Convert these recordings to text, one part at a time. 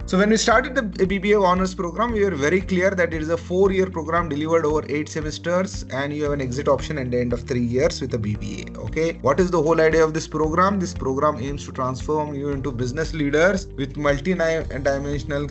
So when we started the BBA honors program, we were very clear that it is a 4-year program delivered over 8 semesters, and you have an exit option at the end of 3 years with a BBA. Okay, what is the whole idea of this program? This program aims to transform you into business leaders with multi-dimensional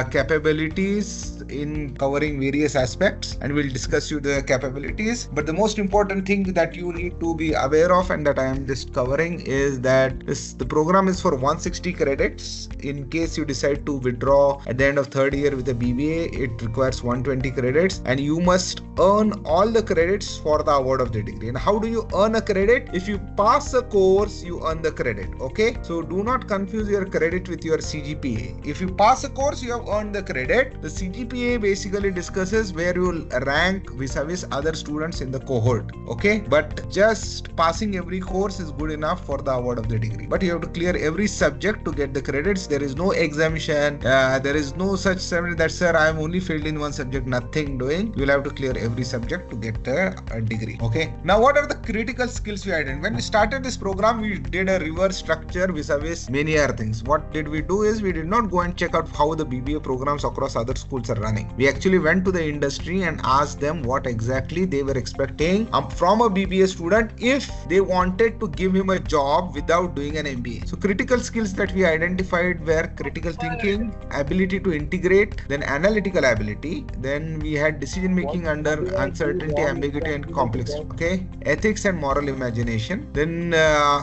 capabilities in covering various aspects, and we'll discuss you the capabilities. But the most important thing that you need to be aware of, and that I am just covering, is that the program is for 160 credits. In case you decide to withdraw at the end of 3rd year with a BBA, it requires 120 credits, and you must earn all the credits for the award of the degree. And how do you earn a credit? If you pass a course, you earn the credit. Okay, so do not confuse your credit with your CGPA. If you pass a course, you have earned the credit. The CGPA basically discusses where you will rank vis-a-vis other students in the cohort. Okay, but just passing every course is good enough for the award of the degree, but you have to clear every subject to get the credits. There is no exemption. There is no such ceremony that, sir, I am only failed in one subject, nothing doing. You will have to clear every subject to get a degree. Okay, now what are the critical skills we identified? When we started this program, we did a reverse structure vis-a-vis many other things. What did we do is, we did not go and check out how the BBA programs across other schools are running. We actually went to the industry and asked them what exactly they were expecting from a BBA student if they wanted to give him a job without doing an MBA. So critical skills that we identified were critical thinking, ability to integrate, then analytical ability, then we had decision making under uncertainty, ambiguity and complexity. Okay, ethics and moral imagination. Then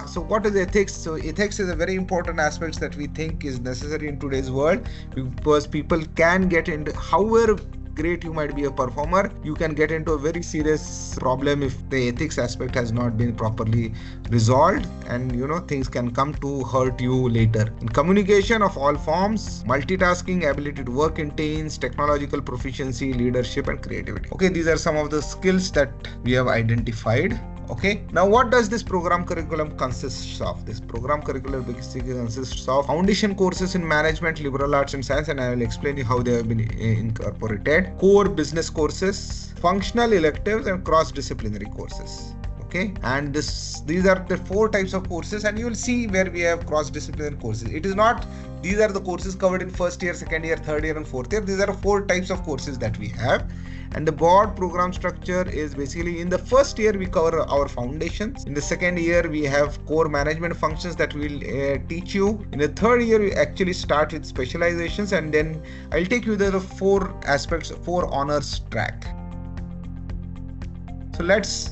so what is ethics? So ethics is a very important aspect that we think is necessary in today's world, because people can get into, however great you might be a performer, you can get into a very serious problem if the ethics aspect has not been properly resolved, and things can come to hurt you later. In communication of all forms, multitasking, ability to work in teams, technological proficiency, leadership and creativity. Okay, these are some of the skills that we have identified. Okay, now what does this program curriculum consist of? This program curriculum basically consists of foundation courses in management, liberal arts and science, and I will explain you how they have been incorporated. Core business courses, functional electives and cross-disciplinary courses. Okay, and these are the 4 types of courses, and you will see where we have cross-disciplinary courses. It is not these are the courses covered in 1st year, 2nd year, 3rd year and 4th year. These are 4 types of courses that we have. And the broad program structure is basically, in the 1st year we cover our foundations. In the 2nd year we have core management functions that we will teach you. In the 3rd year we actually start with specializations, and then I'll take you to the 4 aspects, 4 honors track. So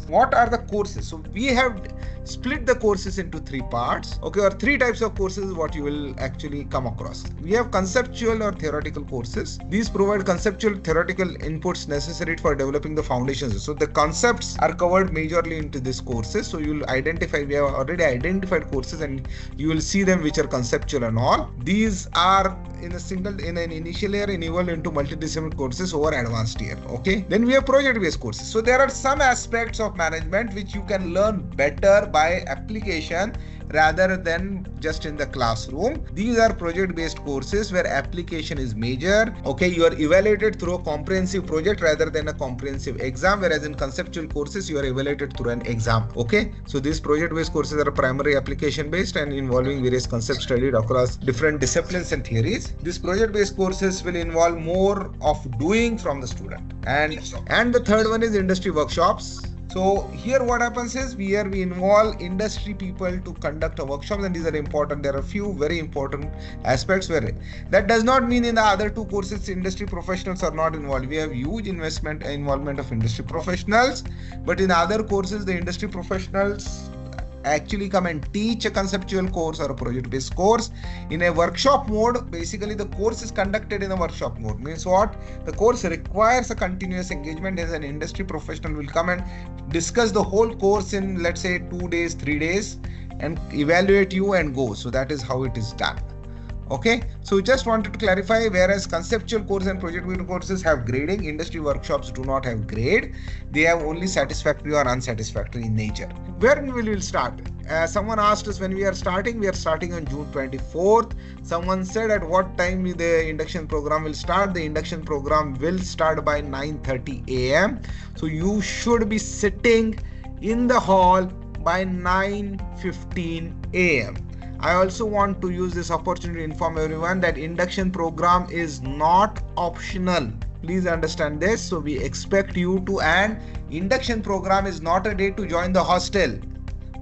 what are the courses? So we have split the courses into 3 parts, okay, or 3 types of courses what you will actually come across. We have conceptual or theoretical courses. These provide conceptual theoretical inputs necessary for developing the foundations. So the concepts are covered majorly into these courses. So you will identify, we have already identified courses, and you will see them which are conceptual and all. These are in an initial year and evolve into multidisciplinary courses over advanced year. Okay, then we have project-based courses. So there are some aspects of management which you can learn better by application rather than just in the classroom. These are project-based courses where application is major. Okay, you are evaluated through a comprehensive project rather than a comprehensive exam, whereas in conceptual courses you are evaluated through an exam. Okay, so these project-based courses are primary application-based and involving various concepts studied across different disciplines and theories. These project-based courses will involve more of doing from the student. And the 3rd one is industry workshops. So here what happens is, we involve industry people to conduct a workshop, and these are important. There are a few very important aspects where that does not mean in the other 2 courses industry professionals are not involved. We have huge involvement of industry professionals, but in other courses the industry professionals actually come and teach a conceptual course or a project-based course in a workshop mode. Basically the course is conducted in a workshop mode. Means what? The course requires a continuous engagement, as an industry professional will come and discuss the whole course in, let's say, 2 days, 3 days, and evaluate you and go. So that is how it is done. Okay, so just wanted to clarify, whereas conceptual course and project-based courses have grading, industry workshops do not have grade. They have only satisfactory or unsatisfactory in nature. Where will we start? Someone asked us when we are starting. We are starting on June 24th. Someone said at what time the induction program will start. The induction program will start by 9:30 a.m. So you should be sitting in the hall by 9:15 a.m. I also want to use this opportunity to inform everyone that induction program is not optional. Please understand this. So we expect you to, and induction program is not a day to join the hostel.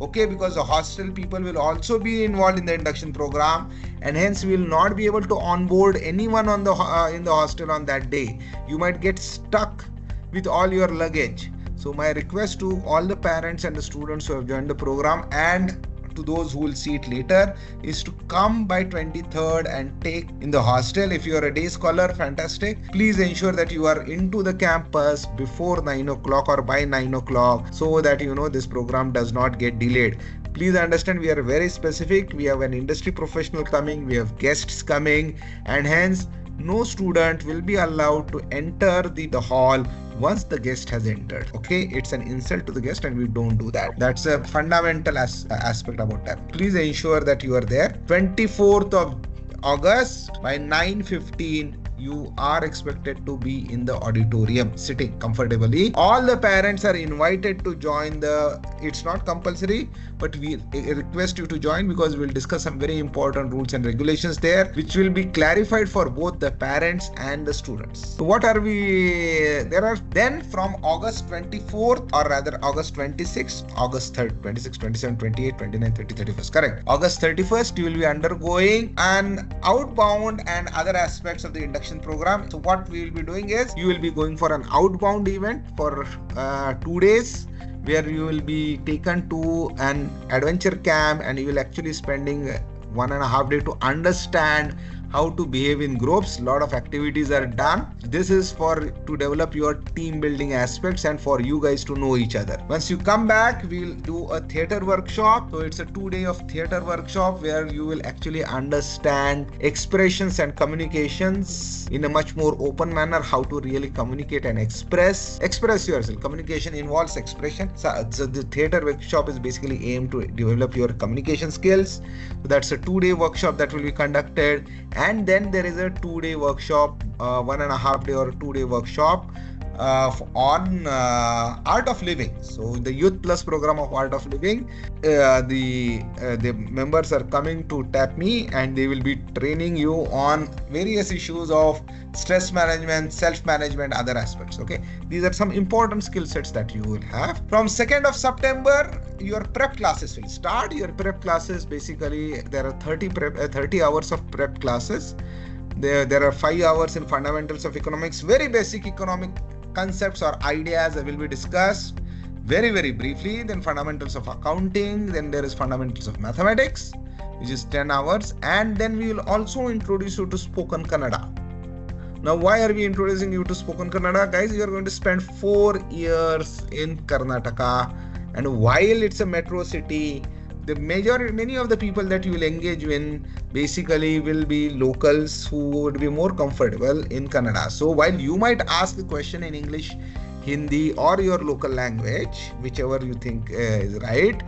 Okay, because the hostel people will also be involved in the induction program, and hence we will not be able to onboard anyone on the in the hostel on that day. You might get stuck with all your luggage. So my request to all the parents and the students who have joined the program, and to those who will see it later, is to come by 23rd and take in the hostel. If you are a day scholar, fantastic. Please ensure that you are into the campus before 9 o'clock or by 9 o'clock, so that this program does not get delayed. Please understand, we are very specific. We have an industry professional coming, we have guests coming, and hence no student will be allowed to enter the hall once the guest has entered. Okay, it's an insult to the guest, and we don't do that. That's a fundamental aspect about that. Please ensure that you are there. 24th of August by 9:15. You are expected to be in the auditorium sitting comfortably. All the parents are invited to join it's not compulsory, but we request you to join, because we'll discuss some very important rules and regulations there, which will be clarified for both the parents and the students. So what are we, there are then from August 24th, or rather August 26th, August 3rd, 26, 27, 28, 29, 30, 31st, correct. August 31st, you will be undergoing an outbound and other aspects of the induction program. So what we will be doing is, you will be going for an outbound event for 2 days, where you will be taken to an adventure camp, and you will actually spending 1.5 days to understand how to behave in groups. A lot of activities are done. This is to develop your team building aspects and for you guys to know each other. Once you come back, we'll do a theater workshop. So it's a 2 day of theater workshop, where you will actually understand expressions and communications in a much more open manner, how to really communicate and express yourself. Communication involves expression. So the theater workshop is basically aimed to develop your communication skills. So that's a 2 day workshop that will be conducted. And then there is a 2 day workshop, 1.5 day or 2 day workshop on art of living. So the Youth Plus program of art of living, the members are coming to TAPMI, and they will be training you on various issues of stress management, self-management, other aspects. Okay, these are some important skill sets that you will have. From 2nd of September, your prep classes will start. Your prep classes, basically there are 30 hours of prep classes. There are 5 hours in fundamentals of economics, very basic economic concepts or ideas that will be discussed very, very briefly. Then fundamentals of accounting, then there is fundamentals of mathematics, which is 10 hours. And then we will also introduce you to spoken Kannada. Now, why are we introducing you to spoken Kannada? Guys, you are going to spend 4 years in Karnataka, and while it's a metro city, many of the people that you will engage in basically will be locals who would be more comfortable in Kannada. So while you might ask a question in English, Hindi, or your local language, whichever you think is right,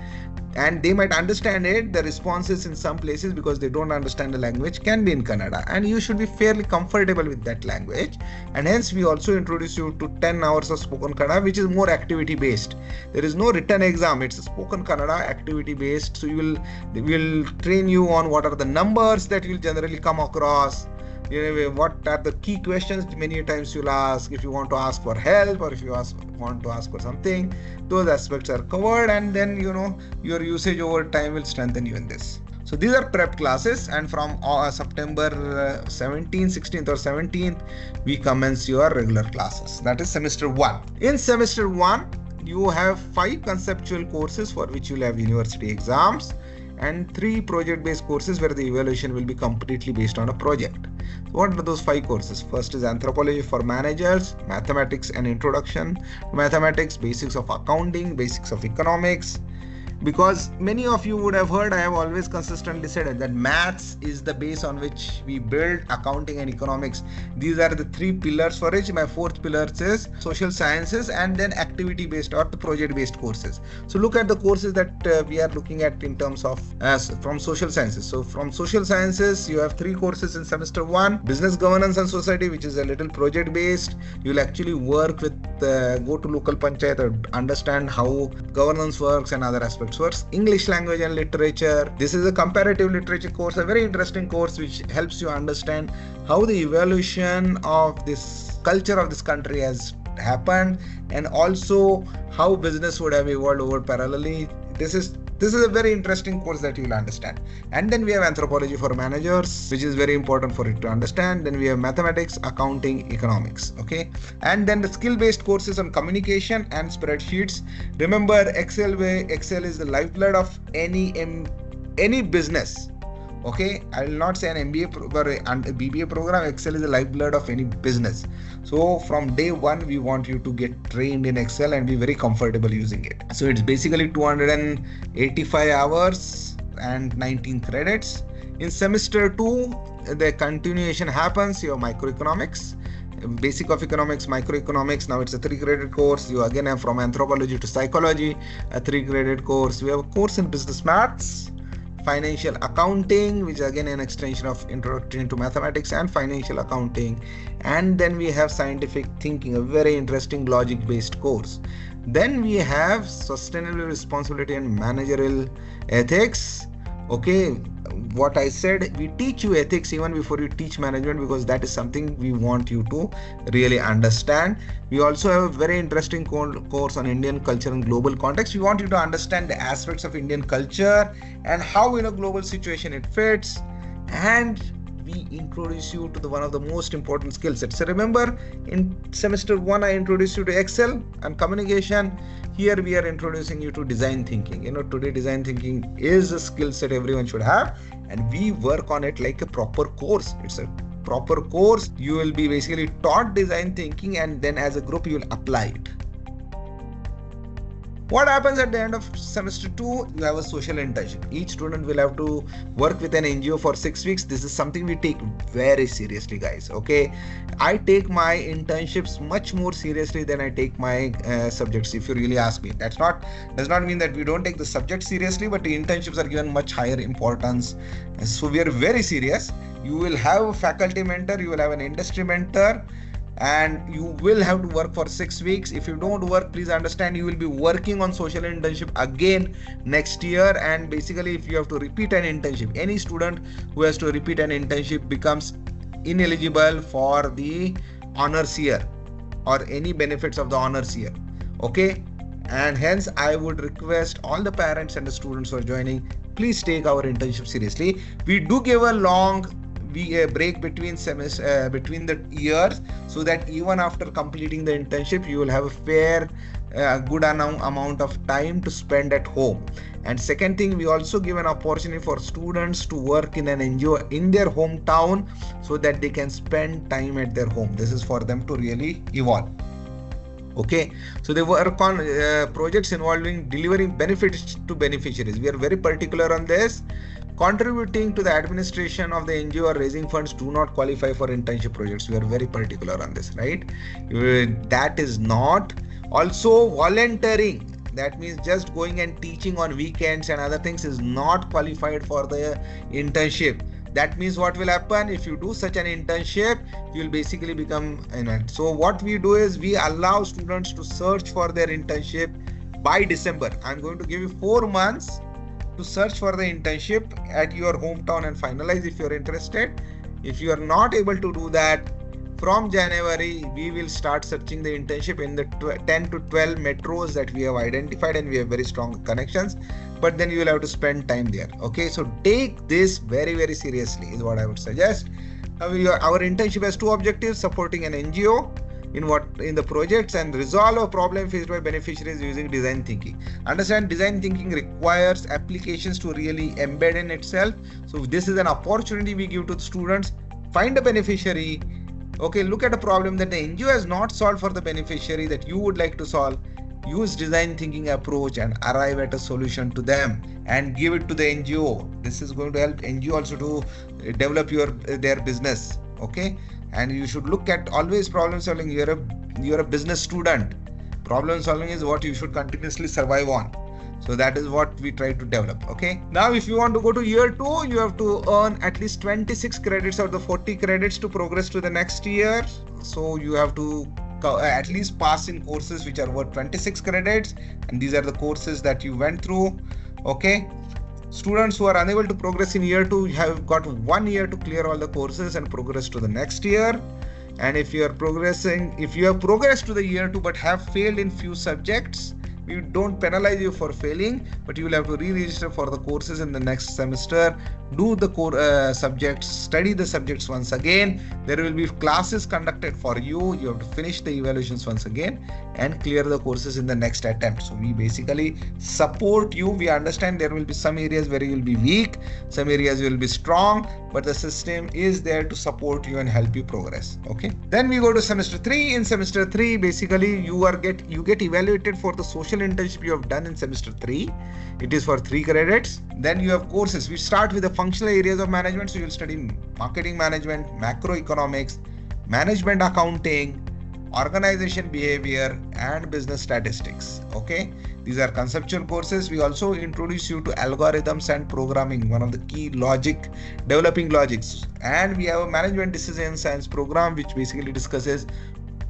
and they might understand it, the responses in some places, because they don't understand the language, can be in Kannada, and you should be fairly comfortable with that language. And hence we also introduce you to 10 hours of spoken Kannada, which is more activity based. There is no written exam, it's a spoken Kannada activity based. So we will train you on what are the numbers that you'll generally come across, what are the key questions many times you'll ask, if you want to ask for help, or if you want to ask for something. Those aspects are covered, and then your usage over time will strengthen you in this. So these are prep classes, and from September 17th, 16th or 17th, we commence your regular classes. That is semester 1. In semester 1, you have 5 conceptual courses for which you'll have university exams, and 3 project-based courses where the evaluation will be completely based on a project. So what are those 5 courses? First is anthropology for managers, mathematics and introduction to mathematics, basics of accounting, basics of economics. Because many of you would have heard, I have always consistently said that maths is the base on which we build accounting and economics. These are the 3 pillars for which my 4th pillar is social sciences, and then activity based or the project based courses. So look at the courses that we are looking at in terms of from social sciences. So from social sciences, you have 3 courses in semester 1: business governance and society, which is a little project based. You'll actually work with go to local panchayat or understand how governance works and other aspects stands for English language and literature. This is a comparative literature course, a very interesting course which helps you understand how the evolution of this culture of this country has happened, and also how business would have evolved over parallelly. This is a very interesting course that you will understand. And then we have anthropology for managers, which is very important for it to understand. Then we have mathematics, accounting, economics. Okay. And then the skill-based courses on communication and spreadsheets. Remember, Excel is the lifeblood of any business. Okay, I will not say an MBA or a BBA program. Excel is the lifeblood of any business. So from day one, we want you to get trained in Excel and be very comfortable using it. So it's basically 285 hours and 19 credits. In semester 2, the continuation happens. You have microeconomics, basic of economics, microeconomics. Now it's a 3-credit course. You again have from anthropology to psychology, a 3-credit course. We have a course in business maths, financial accounting, which is again an extension of introduction to mathematics and financial accounting. And then we have scientific thinking, a very interesting logic based course. Then we have sustainable responsibility and managerial ethics. Okay, what I said, we teach you ethics even before you teach management, because that is something we want you to really understand. We also have a very interesting course on Indian culture and global context. We want you to understand the aspects of Indian culture and how in a global situation it fits. And we introduce you to one of the most important skill sets. So remember, in semester 1, I introduced you to Excel and communication. Here we are introducing you to design thinking. Today design thinking is a skill set everyone should have, and we work on it like a proper course. It's a proper course. You will be basically taught design thinking, and then as a group you will apply it. What happens at the end of semester 2? You have a social internship. Each student will have to work with an NGO for 6 weeks. This is something we take very seriously, guys. Okay, I take my internships much more seriously than I take my subjects, if you really ask me. Does not mean that we don't take the subject seriously, but the internships are given much higher importance. So we are very serious. You will have a faculty mentor, you will have an industry mentor, and you will have to work for 6 weeks. If you don't work, please understand, you will be working on social internship again next year. And basically, if you have to repeat an internship, any student who has to repeat an internship becomes ineligible for the honors year or any benefits of the honors year. Okay, and hence I would request all the parents and the students who are joining, please take our internship seriously. We do give a long break between the years, so that even after completing the internship you will have a fair good amount of time to spend at home. And second thing, we also give an opportunity for students to work in an NGO in their hometown, so that they can spend time at their home. This is for them to really evolve. Okay, so they work on projects involving delivering benefits to beneficiaries. We are very particular on this. Contributing to the administration of the NGO or raising funds do not qualify for internship projects. We are very particular on this, right? That is not. Also, volunteering, that means just going and teaching on weekends and other things, is not qualified for the internship. That means what will happen if you do such an internship, you will basically become so what we do is we allow students to search for their internship by December. I'm going to give you 4 months to search for the internship at your hometown and finalize if you're interested. If you are not able to do that, from January we will start searching the internship in the 10 to 12 metros that we have identified, and we have very strong connections, but then you will have to spend time there. Okay, so take this very, very seriously is what I would suggest. Our internship has 2 objectives: supporting an NGO in the projects and resolve a problem faced by beneficiaries using design thinking. Understand, design thinking requires applications to really embed in itself. So this is an opportunity we give to the students. Find a beneficiary. Okay, look at a problem that the NGO has not solved for the beneficiary that you would like to solve. Use design thinking approach and arrive at a solution to them and give it to the NGO. This is going to help NGO also to develop their business. Okay, and you should look at always problem solving. You're a business student. Problem solving is what you should continuously survive on. So that is what we try to develop. Okay, now if you want to go to year 2, you have to earn at least 26 credits out of the 40 credits to progress to the next year. So you have to at least pass in courses which are worth 26 credits, and these are the courses that you went through. Okay. Students who are unable to progress in year 2 have got 1 year to clear all the courses and progress to the next year. And if you have progressed to the year 2 but have failed in few subjects, we don't penalize you for failing, but you will have to re-register for the courses in the next semester. Do the core subjects, study the subjects once again. There will be classes conducted for you. You have to finish the evaluations once again and clear the courses in the next attempt. So we basically support you. We understand there will be some areas where you will be weak, some areas you will be strong, but the system is there to support you and help you progress. Okay. Then we go to semester 3. In semester 3, basically you get evaluated for the social internship you have done in semester 3. It is for 3 credits. Then you have courses. We start with the functional areas of management. So you will study marketing management, macroeconomics, management accounting, organization behavior, and business statistics. Okay, these are conceptual courses. We also introduce you to algorithms and programming, one of the key developing logics. And we have a management decision science program, which basically discusses.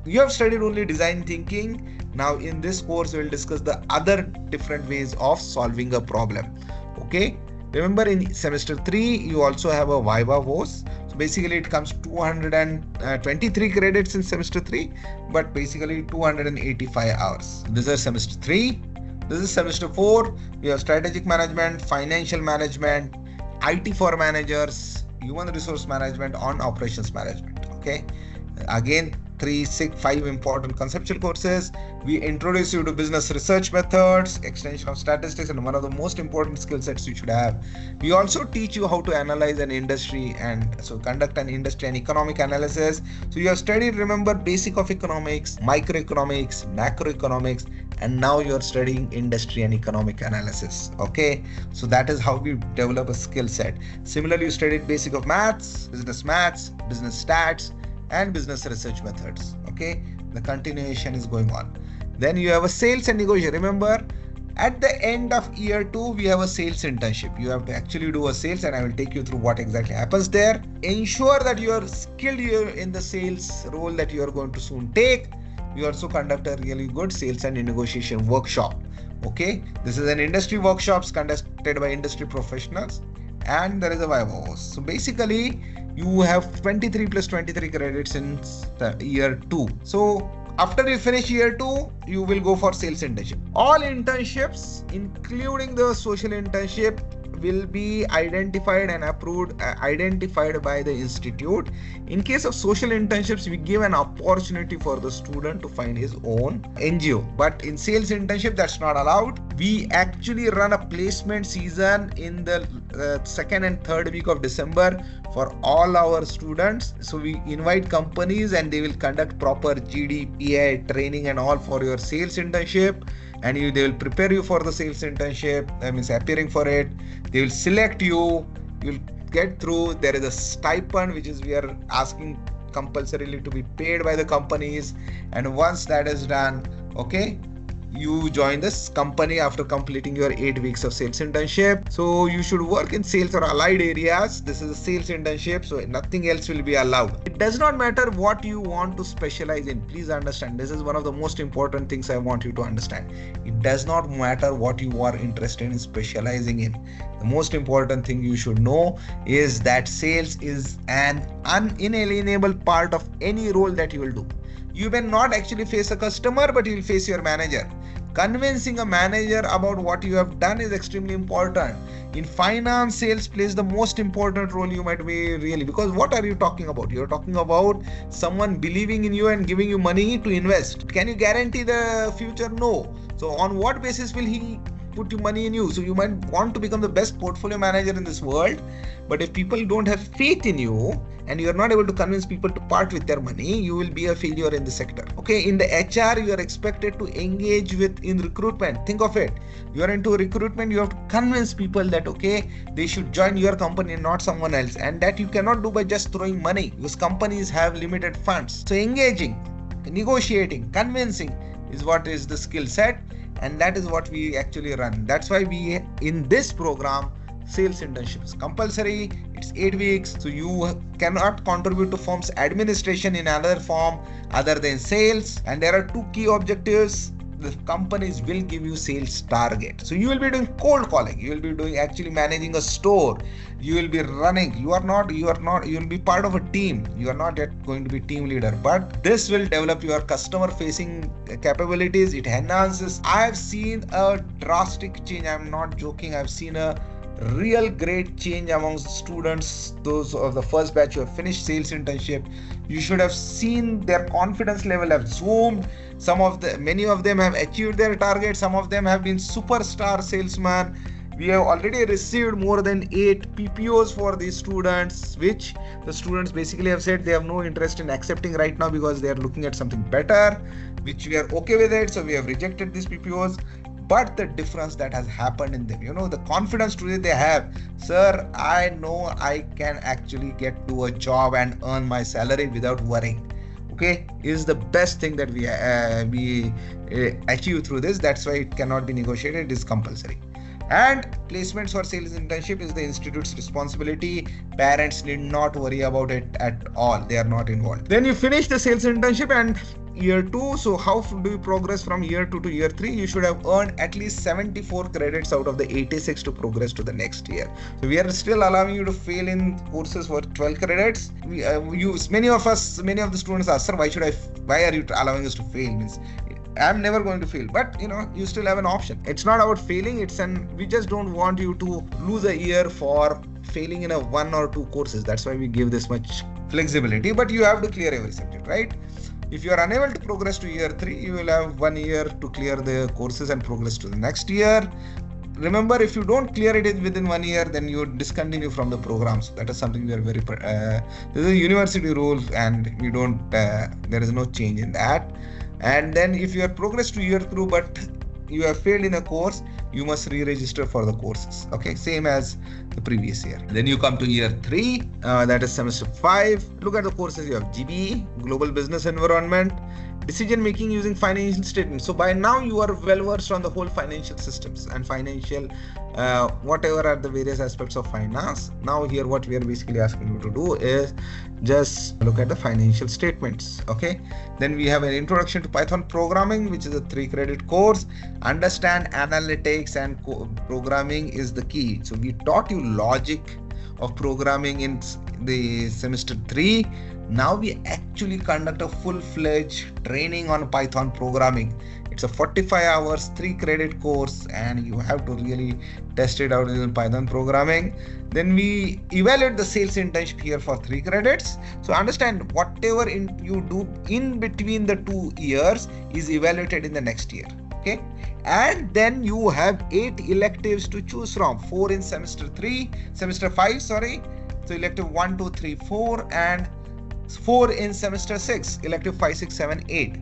You have studied only design thinking. Now in this course, we will discuss the other different ways of solving a problem. Okay. Remember, in semester 3, you also have a Viva voce. So basically it comes 223 credits in semester 3, but basically 285 hours. This is semester 3. This is semester 4. We have strategic management, financial management, IT for managers, human resource management, on operations management. Okay. Again, 5 important conceptual courses. We introduce you to business research methods, extension of statistics, and one of the most important skill sets you should have. We also teach you how to analyze an industry and so conduct an industry and economic analysis. So you have studied, remember, basic of economics, microeconomics, macroeconomics, and now you are studying industry and economic analysis. Okay, so that is how we develop a skill set. Similarly, you studied basic of maths, business stats, and business research methods. Okay, the continuation is going on. Then you have a sales and negotiation. Remember, at the end of year 2, we have a sales internship. You have to actually do a sales, and I will take you through what exactly happens there. Ensure that you are skilled in the sales role that you are going to soon take. We also conduct a really good sales and negotiation workshop. Okay, this is an industry workshops conducted by industry professionals, and there is a Viva voce. So basically, you have 23 plus 23 credits in year 2. So after you finish year 2, you will go for sales internship. All internships, including the social internship, will be identified and approved, identified by the institute. In case of social internships, we give an opportunity for the student to find his own NGO. But in sales internship, that's not allowed. We actually run a placement season in the 2nd and 3rd week of December for all our students. So we invite companies and they will conduct proper GDPI training and all for your sales internship. And they will prepare you for the sales internship, that means appearing for it. They will select you, you'll get through. There is a stipend which is we are asking compulsorily to be paid by the companies. And once that is done, okay, you join this company after completing your 8 weeks of sales internship. So you should work in sales or allied areas. This is a sales internship, so nothing else will be allowed. It does not matter what you want to specialize in. Please understand, this is one of the most important things I want you to understand. It does not matter what you are interested in specializing in. The most important thing you should know is that sales is an inalienable part of any role that you will do. You may not actually face a customer, but you will face your manager. Convincing a manager about what you have done is extremely important. In finance, sales plays the most important role you might be really, because what are you talking about? You're talking about someone believing in you and giving you money to invest. Can you guarantee the future? No. So on what basis will he put your money in you? So you might want to become the best portfolio manager in this world, but if people don't have faith in you and you are not able to convince people to part with their money, you will be a failure in the sector. Okay, in the HR, you are expected to engage in recruitment. Think of it. You are into recruitment, you have to convince people that, okay, they should join your company and not someone else. And that you cannot do by just throwing money, because companies have limited funds. So engaging, negotiating, convincing is what is the skill set. And that is what we actually run. That's why we, in this program, sales internship is compulsory. It's 8 weeks. So you cannot contribute to firm's administration in another form other than sales. And there are 2 key objectives. the companies will give you sales target. So you will be doing cold calling, you will be doing actually managing a store, you will be running, you will be part of a team, you are not yet going to be team leader, but this will develop your customer facing capabilities. It enhances. I have seen a drastic change, I'm not joking, I've seen a real great change amongst students, those of the first batch who have finished sales internship. You should have seen their confidence level have zoomed. Many of them have achieved their target, some of them have been superstar salesmen. We have already received more than 8 PPOs for these students, which the students basically have said they have no interest in accepting right now because they are looking at something better, which we are okay with it, so we have rejected these PPOs. But the difference that has happened in them, the confidence today they have, sir, I know I can actually get to a job and earn my salary without worrying, okay, is the best thing that we achieve through this. That's why it cannot be negotiated, it is compulsory. And placements for sales internship is the institute's responsibility. Parents need not worry about it at all, they are not involved. Then you finish the sales internship and year 2. So how do you progress from year 2 to year 3? You should have earned at least 74 credits out of the 86 to progress to the next year. So we are still allowing you to fail in courses for 12 credits. Many of the students ask, sir, why are you allowing us to fail? Means I'm never going to fail, but you still have an option. It's not about failing, we just don't want you to lose a year for failing in a 1 or 2 courses. That's why we give this much flexibility, but you have to clear every subject, right? If you are unable to progress to year 3, you will have 1 year to clear the courses and progress to the next year. Remember, if you don't clear it within 1 year, then you discontinue from the program. So that is something we are very this is a university rule, and we don't there is no change in that. And then if you have progressed to year 2 but you have failed in a course, you must re-register for the courses, okay, same as the previous year. Then you come to year 3, that is semester 5. Look at the courses. You have GBE, Global Business Environment, decision making using financial statements. So by now you are well versed on the whole financial systems and financial whatever are the various aspects of finance. Now here what we are basically asking you to do is just look at the financial statements, okay. Then we have an introduction to Python programming, which is a 3-credit course. Understand analytics and programming is the key. So we taught you logic of programming in the semester 3. Now we actually conduct a full-fledged training on Python programming. It's a 45 hours 3-credit course, and you have to really test it out in Python programming. Then we evaluate the sales internship here for 3 credits. So understand whatever you do in between the 2 years is evaluated in the next year, okay. And then you have 8 electives to choose from, 4 in semester 5, sorry. So elective 1, 2, 3, 4, and 4 in semester 6, elective 5, 6, 7, 8.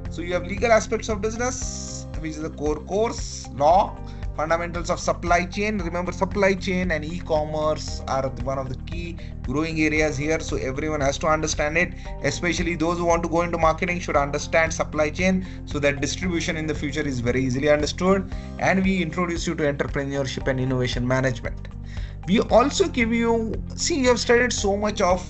So you have legal aspects of business, which is the core course, law, fundamentals of supply chain. Remember, supply chain and e-commerce are one of the key growing areas here, so everyone has to understand it, especially those who want to go into marketing should understand supply chain, so that distribution in the future is very easily understood. And we introduce you to entrepreneurship and innovation management. We also give you, you have studied so much of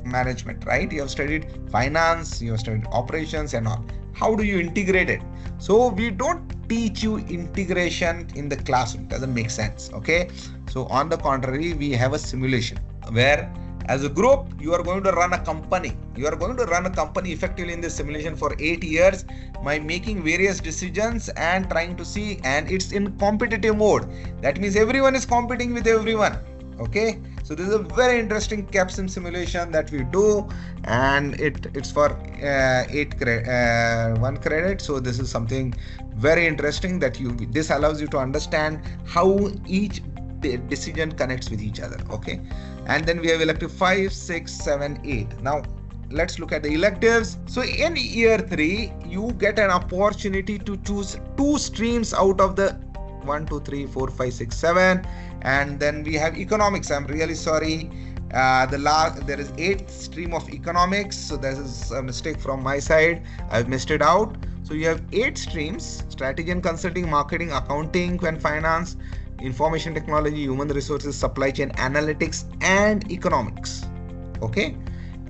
management, right? You have studied finance, you have studied operations and all. How do you integrate it? So we don't teach you integration in the classroom, doesn't make sense, okay. So on the contrary, we have a simulation where as a group you are going to run a company. You are going to run a company effectively in this simulation for 8 years by making various decisions and trying to see, and it's in competitive mode. That means everyone is competing with everyone, okay. So this is a very interesting capstone simulation that we do, and it's for 1 credit. So this is something very interesting that this allows you to understand how each decision connects with each other, okay. And then we have elective 5, 6, 7, 8. Now let's look at the electives. So in year 3 you get an opportunity to choose 2 streams out of the 1, 2, 3, 4, 5, 6, 7. And then we have economics. I'm really sorry, there is 8th stream of economics, so this is a mistake from my side, I've missed it out. So you have 8 streams: strategy and consulting, marketing, accounting and finance, information technology, human resources, supply chain, analytics and economics, okay.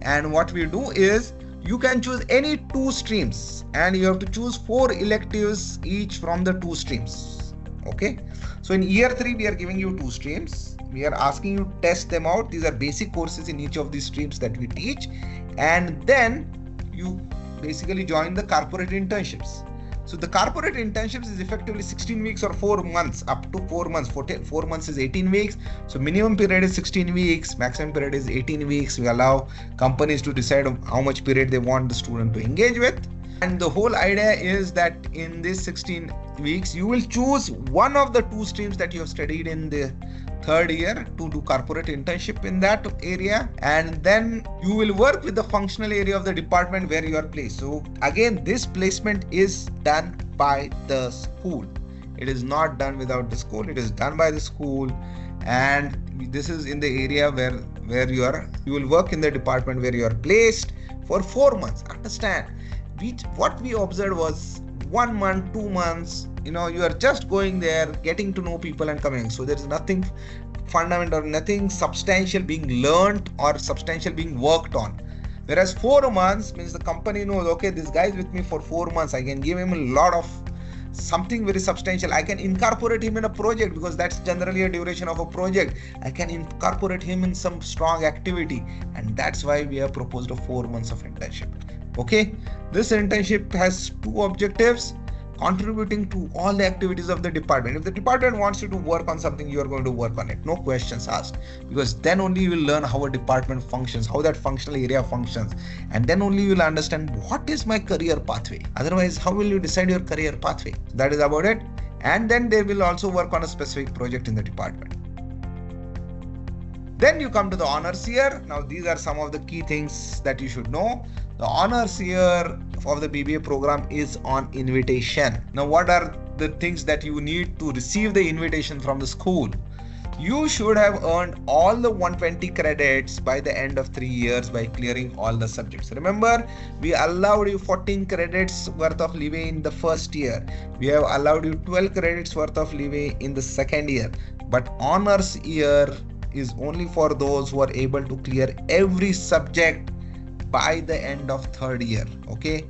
And what we do is You can choose any 2 streams and you have to choose 4 electives each from the 2 streams. Okay. So in year 3, we are giving you 2 streams. We are asking you to test them out. These are basic courses in each of these streams that we teach. And then you basically join the corporate internships. So the corporate internships is effectively 16 weeks or 4 months, up to 4 months. 4 months is 18 weeks. So minimum period is 16 weeks, maximum period is 18 weeks. We allow companies to decide how much period they want the student to engage with. And the whole idea is that in this 16 weeks, you will choose one of the 2 streams that you have studied in the 3rd year to do corporate internship in that area, and then you will work with the functional area of the department where you are placed. So again, this placement is done by the school. It is not done without the school. It is done by the school, and this is in the area where you will work in the department where you are placed for 4 months. Understand, what we observed was 1 month, 2 months, you are just going there, getting to know people and coming. So there is nothing fundamental, nothing substantial being learned or substantial being worked on. Whereas 4 months means the company knows, okay, this guy is with me for 4 months. I can give him a lot of something very substantial. I can incorporate him in a project because that's generally a duration of a project. I can incorporate him in some strong activity. And that's why we have proposed a 4 months of internship. Okay, this internship has 2 objectives: contributing to all the activities of the department. If the department wants you to work on something, you are going to work on it. No questions asked, because then only you will learn how a department functions, how that functional area functions, and then only you will understand what is my career pathway. Otherwise, how will you decide your career pathway? That is about it. And then they will also work on a specific project in the department. Then you come to the honors year. Now, these are some of the key things that you should know. The honors year of the BBA program is on invitation. Now, what are the things that you need to receive the invitation from the school? You should have earned all the 120 credits by the end of 3 years by clearing all the subjects. Remember, we allowed you 14 credits worth of leeway in the first year. We have allowed you 12 credits worth of leeway in the second year. But honors year is only for those who are able to clear every subject by the end of 3rd year. Okay,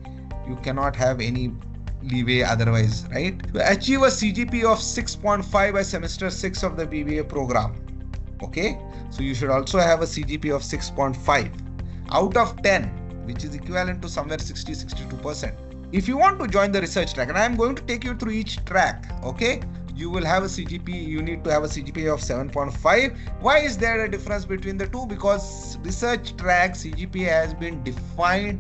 you cannot have any leeway otherwise, right? To achieve a CGPA of 6.5 by semester 6 of the BBA program. Okay, so you should also have a CGPA of 6.5 out of 10, which is equivalent to somewhere 60-62%. If you want to join the research track, and I am going to take you through each track, okay, you will have a CGPA, you need to have a CGPA of 7.5. Why is there a difference between the two? Because research track CGPA has been defined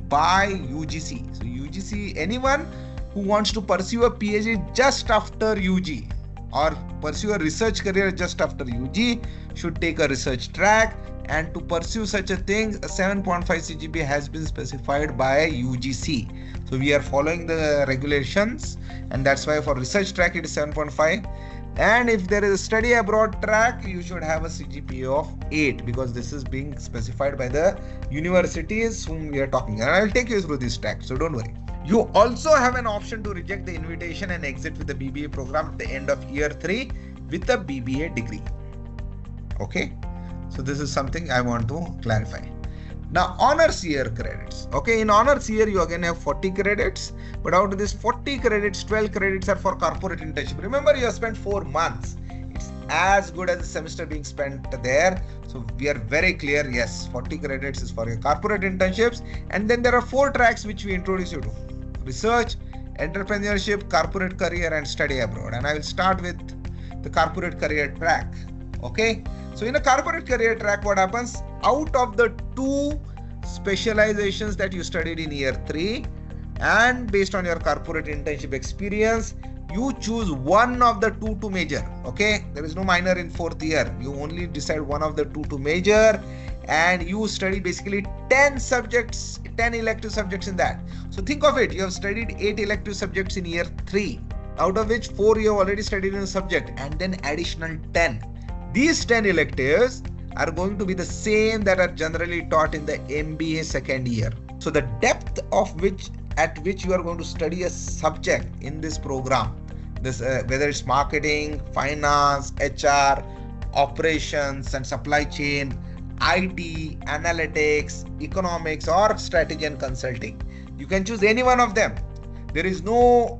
by UGC. So UGC, anyone who wants to pursue a PhD just after UG or pursue a research career just after UG should take a research track. And to pursue such a thing, a 7.5 CGPA has been specified by UGC. So we are following the regulations, and that's why for research track it is 7.5. And if there is a study abroad track, you should have a CGPA of 8, because this is being specified by the universities whom we are talking. And I'll take you through this track, so don't worry. You also have an option to reject the invitation and exit with the BBA program at the end of year 3 with a BBA degree. Okay. So this is something I want to clarify. Now, honors year credits. Okay, in honors year, you again have 40 credits. But out of this 40 credits, 12 credits are for corporate internship. Remember, you have spent 4 months. It's as good as a semester being spent there. So we are very clear. Yes, 40 credits is for your corporate internships. And then there are 4 tracks which we introduce you to: research, entrepreneurship, corporate career, and study abroad. And I will start with the corporate career track. Okay. So in a corporate career track, what happens? Out of the 2 specializations that you studied in year 3, and based on your corporate internship experience, you choose one of the 2 to major. Okay, there is no minor in 4th year. You only decide one of the 2 to major, and you study basically 10 subjects, 10 elective subjects in that. So think of it, you have studied 8 elective subjects in year 3, out of which 4 you have already studied in a subject, and then additional 10. These 10 electives are going to be the same that are generally taught in the MBA second year. So the depth of at which you are going to study a subject in this program, whether it's marketing, finance, HR, operations, and supply chain, IT, analytics, economics, or strategy and consulting. You can choose any one of them. There is no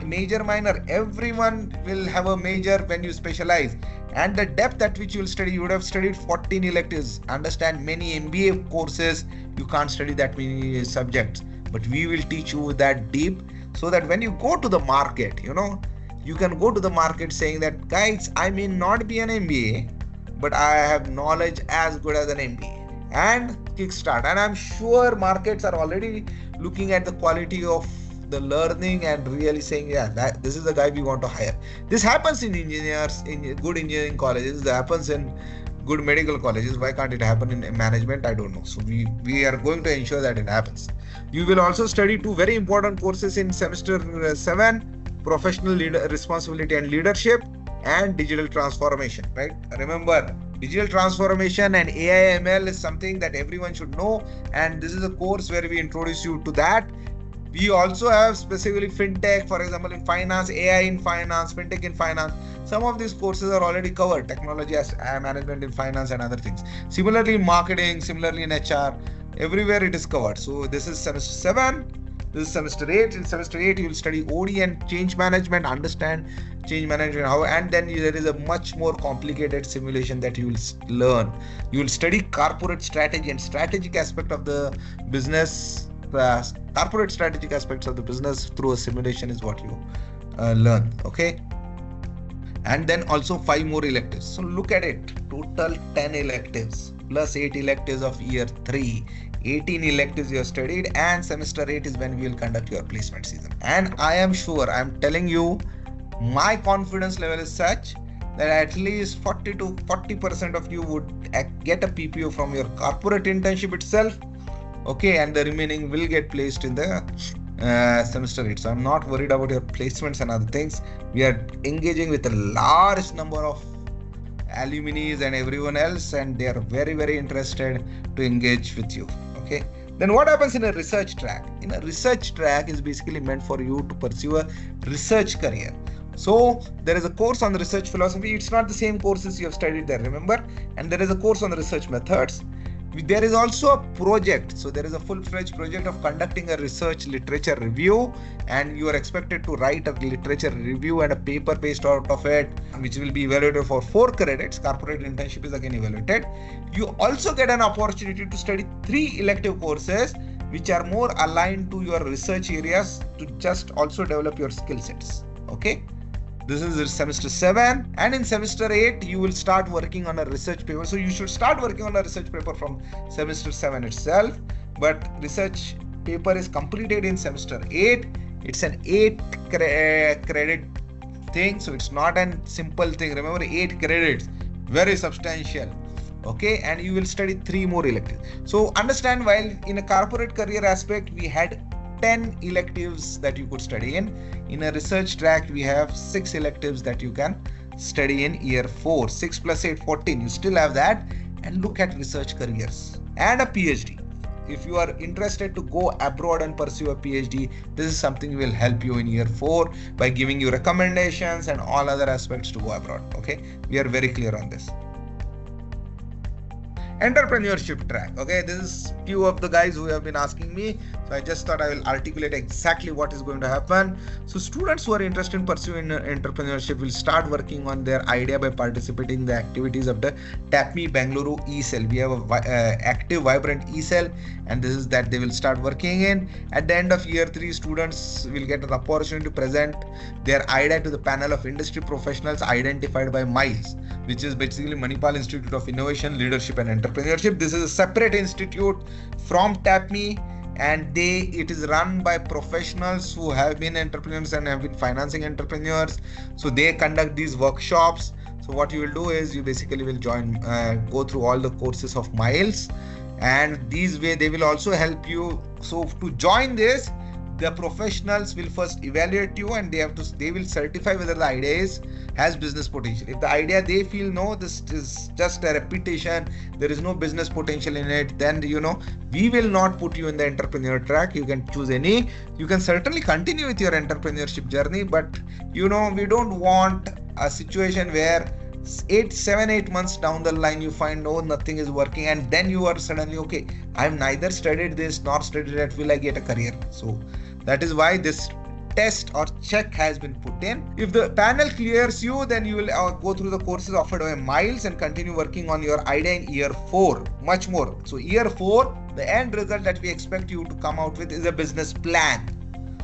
major minor. Everyone will have a major when you specialize. And the depth at which you will study, you would have studied 14 electives. Understand, many MBA courses, you can't study that many subjects. But we will teach you that deep, so that when you go to the market, you can go to the market saying that, guys, I may not be an MBA, but I have knowledge as good as an MBA, and kickstart. And I'm sure markets are already looking at the quality of the learning and really saying, yeah, this is the guy we want to hire. This happens in engineers, in good engineering colleges. It happens in good medical colleges. Why can't it happen in management? I don't know. So we are going to ensure that it happens. You will also study 2 very important courses in semester 7, professional responsibility and leadership, and digital transformation, right? Remember, digital transformation and AI ML is something that everyone should know, and this is a course where we introduce you to that. We also have specifically fintech, for example, in finance, AI in finance, fintech in finance. Some of these courses are already covered, technology as management in finance and other things. Similarly in marketing, similarly in HR, everywhere it is covered. So this is semester 7. This is semester 8. In semester 8, you will study OD and change management, understand change management, how, and then there is a much more complicated simulation that you will learn. You will study corporate strategy and strategic aspect of the business. Corporate strategic aspects of the business through a simulation is what you learn. Okay. And then also 5 more electives. So look at it. Total 10 electives plus 8 electives of year 3. 18 electives you have studied, and semester 8 is when we will conduct your placement season. And I am sure, I am telling you, my confidence level is such that at least 40 to 40% of you would get a PPO from your corporate internship itself. Okay, and the remaining will get placed in the semester 8. So I'm not worried about your placements and other things. We are engaging with a large number of alumni and everyone else, and they are very, very interested to engage with you. Okay. Then what happens in a research track? In a research track is basically meant for you to pursue a research career. So there is a course on the research philosophy. It's not the same courses you have studied there, remember? And there is a course on the research methods. There is also a project. So there is a full-fledged project of conducting a research literature review, and you are expected to write a literature review and a paper based out of it, which will be evaluated for 4 credits. Corporate internship is again evaluated. You also get an opportunity to study 3 elective courses which are more aligned to your research areas, to just also develop your skill sets. Okay. This is semester 7, and in semester 8 you will start working on a research paper. So you should start working on a research paper from semester 7 itself, but research paper is completed in semester 8. It's an 8 credit thing, so it's not a simple thing. Remember, 8 credits, very substantial. Okay, and you will study 3 more electives. So understand, while in a corporate career aspect we had 10 electives that you could study in a research track we have 6 electives that you can study in year 4. 6 plus 8, 14. You still have that. And look at research careers and a PhD. If you are interested to go abroad and pursue a PhD, this is something will help you in year 4 by giving you recommendations and all other aspects to go abroad. Okay, we are very clear on this. Entrepreneurship track. Okay, this is few of the guys who have been asking me, so I just thought I will articulate exactly what is going to happen. So students who are interested in pursuing entrepreneurship will start working on their idea by participating in the activities of the TAPMI Bengaluru e-cell. We have a active, vibrant e-cell, and this is that they will start working in. At the end of year 3, students will get an opportunity to present their idea to the panel of industry professionals identified by MILES, which is basically Manipal Institute of Innovation, Leadership and Entrepreneurship. This is a separate institute from TAPMI, and it is run by professionals who have been entrepreneurs and have been financing entrepreneurs. So they conduct these workshops. So what you will do is you basically will go through all the courses of MILES, and these way they will also help you. So to join this, the professionals will first evaluate you, and they will certify whether the idea has business potential. If the idea they feel no, this is just a repetition, there is no business potential in it, then we will not put you in the entrepreneur track. You can choose any. You can certainly continue with your entrepreneurship journey, but we don't want a situation where 8 months down the line, you find no, nothing is working, and then you are suddenly, okay, I've neither studied this nor studied that, will I get a career? So that is why this test or check has been put in. If the panel clears you, then you will go through the courses offered by Miles and continue working on your idea in year 4, much more. So year 4, the end result that we expect you to come out with is a business plan.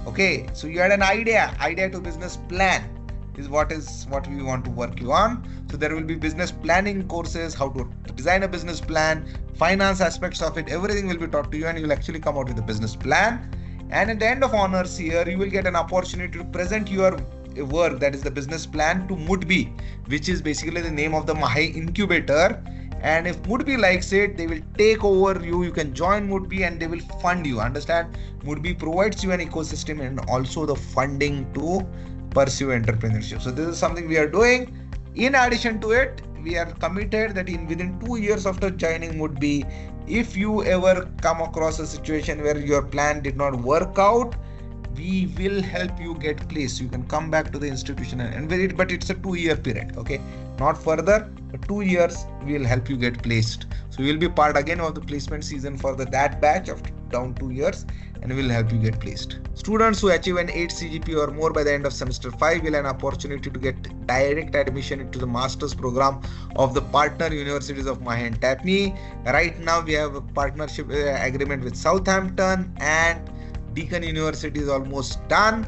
Okay, so you had an idea to business plan is what we want to work you on. So there will be business planning courses, how to design a business plan, finance aspects of it, everything will be taught to you, and you will actually come out with a business plan. And at the end of honors year, you will get an opportunity to present your work, that is the business plan, to Moodby, which is basically the name of the Mahi incubator. And if Moodby likes it, they will take over you. You can join Moodby and they will fund you. Understand? Moodby provides you an ecosystem and also the funding to pursue entrepreneurship. So this is something we are doing. In addition to it, we are committed that within 2 years after joining Moodby, if you ever come across a situation where your plan did not work out, we will help you get placed. You can come back to the institution but it's a 2-year period, okay? Not further, but 2 years we will help you get placed. So you will be part again of the placement season for that batch of down 2 years, and we will help you get placed. Students who achieve an 8 CGP or more by the end of semester 5 will have an opportunity to get direct admission into the master's program of the partner universities of Mahi and TAPMI. Right now we have a partnership agreement with Southampton, and Deakin University is almost done.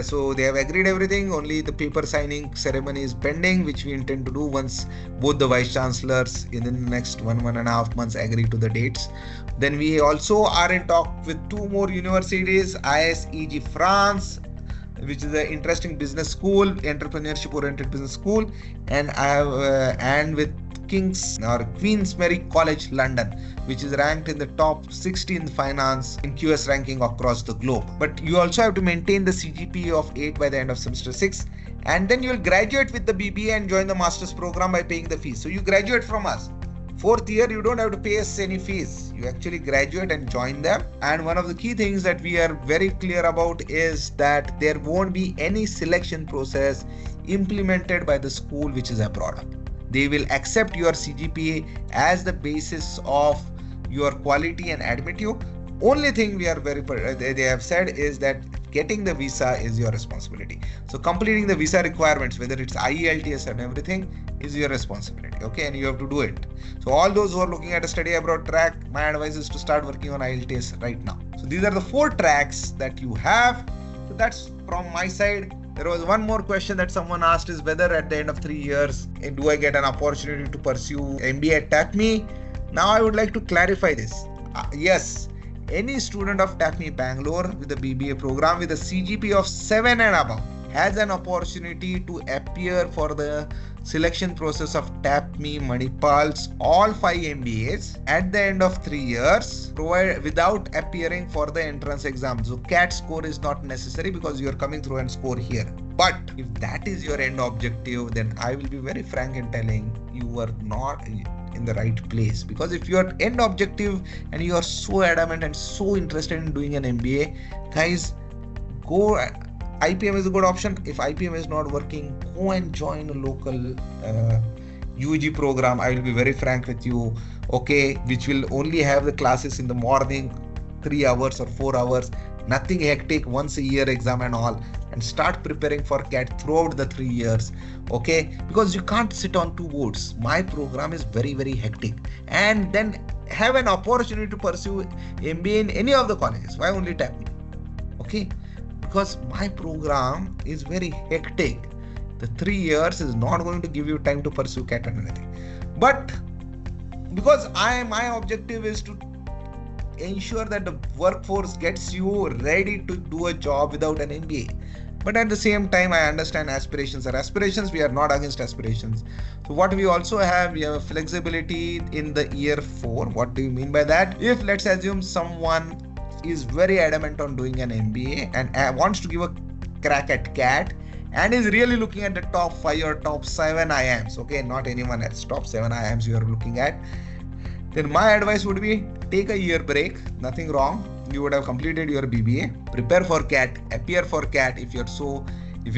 So they have agreed everything, only the paper signing ceremony is pending, which we intend to do once both the vice chancellors in the next 1.5 months agree to the dates. Then we also are in talk with 2 more universities, ISEG France, which is an interesting business school, entrepreneurship oriented business school, and with Queen's Mary College London, which is ranked in the top 60 in finance in QS ranking across the globe. But you also have to maintain the CGPA of 8 by the end of semester 6, and then you'll graduate with the BBA and join the master's program by paying the fees. So you graduate from us. 4th year, you don't have to pay us any fees. You actually graduate and join them. And one of the key things that we are very clear about is that there won't be any selection process implemented by the school which is abroad. They will accept your CGPA as the basis of your quality and admit you. Only thing they have said is that getting the visa is your responsibility. So completing the visa requirements, whether it's IELTS and everything, is your responsibility. Okay, and you have to do it. So all those who are looking at a study abroad track, my advice is to start working on IELTS right now. So these are the 4 tracks that you have. So that's from my side. There was one more question that someone asked, is whether at the end of 3 years, do I get an opportunity to pursue MBA at TAPMI? Now I would like to clarify this. Yes, any student of TAPMI Bangalore with a BBA program with a CGP of 7 and above has an opportunity to appear for the selection process of TAPMI Manipal's all 5 MBAs at the end of 3 years, without appearing for the entrance exam. So CAT score is not necessary because you are coming through and score here. But if that is your end objective, then I will be very frank in telling you are not in the right place. Because if your end objective and you are so adamant and so interested in doing an MBA, guys, go. IPM is a good option. If IPM is not working, go and join a local UG program. I will be very frank with you, okay, which will only have the classes in the morning, 3 hours or 4 hours, nothing hectic, once a year exam and all, and start preparing for CAT throughout the 3 years, okay, because you can't sit on 2 boards. My program is very, very hectic, and then have an opportunity to pursue MBA in any of the colleges. Why only TAPMI? Okay, because my program is very hectic. The 3 years is not going to give you time to pursue CAT and anything. But because my objective is to ensure that the workforce gets you ready to do a job without an MBA. But at the same time, I understand aspirations are aspirations. We are not against aspirations. So what we also have, we have a flexibility in the year 4. What do you mean by that? If let's assume someone is very adamant on doing an MBA and wants to give a crack at CAT and is really looking at the top 5 or top 7 IIMs, okay, not anyone else, top 7 IIMs you are looking at, then my advice would be take a year break. Nothing wrong. You would have completed your BBA, prepare for CAT, appear for CAT. If you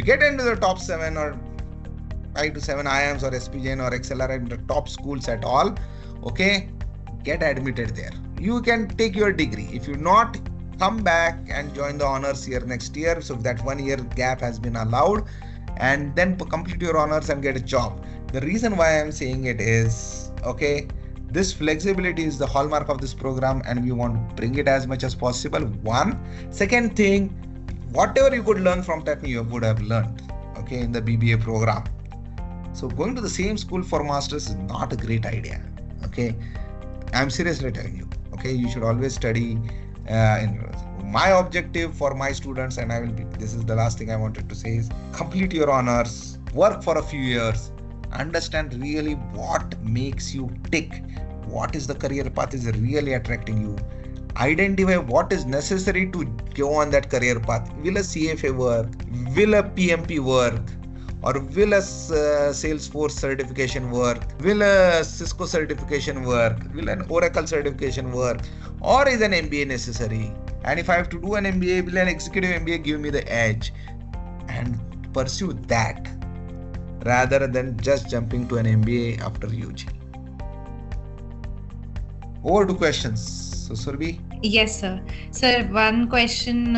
get into the top 7 or 5 to 7 IIMs or SPJN or XLR in the top schools at all. Okay, get admitted there. You can take your degree. If you not, come back and join the honors year next year. So that 1 year gap has been allowed, and then complete your honors and get a job. The reason why I'm saying it is, okay, this flexibility is the hallmark of this program, and we want to bring it as much as possible. One. Second thing, whatever you could learn from TAPMI, you would have learned, okay, in the BBA program. So going to the same school for masters is not a great idea. Okay, I'm seriously telling you. Okay, you should always study. My objective for my students, and this is the last thing I wanted to say, is complete your honors, work for a few years, understand really what makes you tick, what is the career path is really attracting you, identify what is necessary to go on that career path. Will a CFA work? Will a PMP work? Or will a Salesforce certification work? Will a Cisco certification work? Will an Oracle certification work? Or is an MBA necessary? And if I have to do an MBA, will an executive MBA give me the edge? And pursue that rather than just jumping to an MBA after UG. Over to questions. So Surbhi? Yes, sir. Sir, one question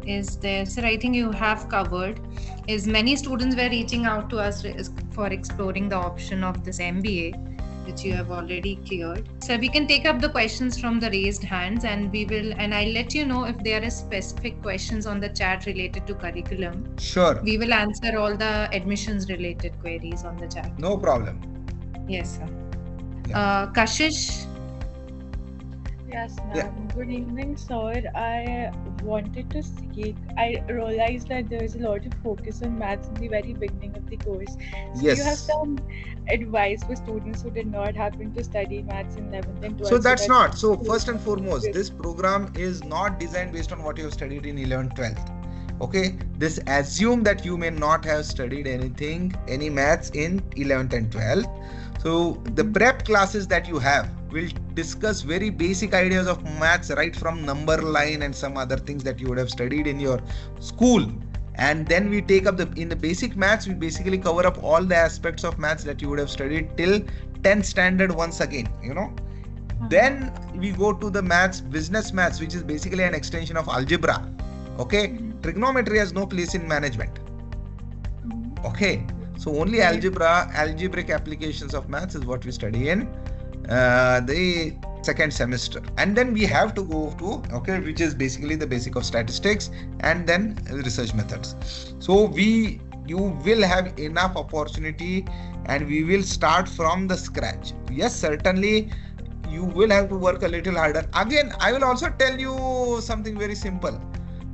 is there. Sir, I think you have covered is many students were reaching out to us for exploring the option of this MBA, which you have already cleared. So we can take up the questions from the raised hands, and I'll let you know if there are specific questions on the chat related to curriculum. Sure. We will answer all the admissions related queries on the chat. No problem. Yes, sir. Yeah. Kashish? Yes, ma'am. Yeah. Good evening, sir. I wanted to seek, I realized that there is a lot of focus on maths in the very beginning of the course. So yes. You have some advice for students who did not happen to study maths in 11th and 12th? So that's not. So first and foremost, this program is not designed based on what you have studied in 11th, 12th. Okay, this assume that you may not have studied any maths in 11th and 12th. So the prep classes that you have will discuss very basic ideas of maths, right from number line and some other things that you would have studied in your school. And then we take up in the basic maths, we basically cover up all the aspects of maths that you would have studied till 10th standard once again, Then we go to the maths, business maths, which is basically an extension of algebra. Okay, trigonometry has no place in management. Okay, so only algebraic applications of maths is what we study in the second semester. And then we have to go to, which is basically the basic of statistics and then research methods. So you will have enough opportunity, and we will start from the scratch. Yes, certainly you will have to work a little harder. Again, I will also tell you something very simple.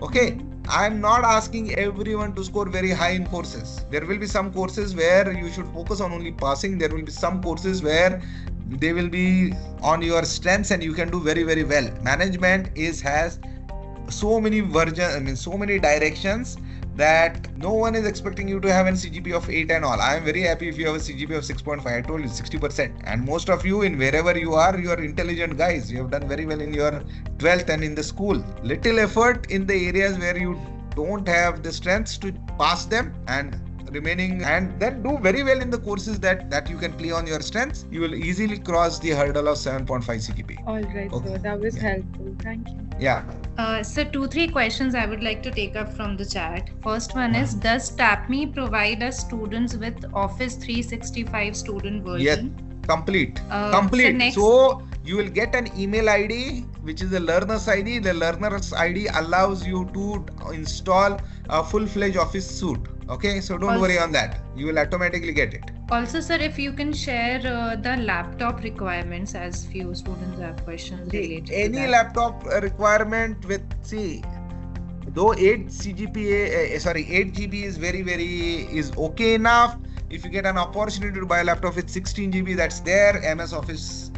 Okay, I'm not asking everyone to score very high in courses. There will be some courses where you should focus on only passing. There will be some courses where they will be on your strengths and you can do very, very well. Management has so many versions, so many directions that no one is expecting you to have a CGPA of 8 and all. I am very happy if you have a CGPA of 6.5. I told you 60%. And most of you, in wherever you are intelligent guys. You have done very well in your 12th and in the school. Little effort in the areas where you don't have the strengths to pass them, and remaining, and then do very well in the courses that you can play on your strengths. You will easily cross the hurdle of 7.5 CGPA. All right, okay. So that was helpful. Thank you. Yeah. So 2-3 questions I would like to take up from the chat. First one is, does TAPMI provide us students with Office 365 student version? Yes, complete. So you will get an email ID, which is the learner's ID. The learner's ID allows you to install a full-fledged Office suite. Okay, so don't worry on that. You will automatically get it. Also, sir, if you can share the laptop requirements, as few students have questions related to any laptop requirement with, though 8 GB is is okay enough. If you get an opportunity to buy a laptop with 16 GB, that's there. MS Office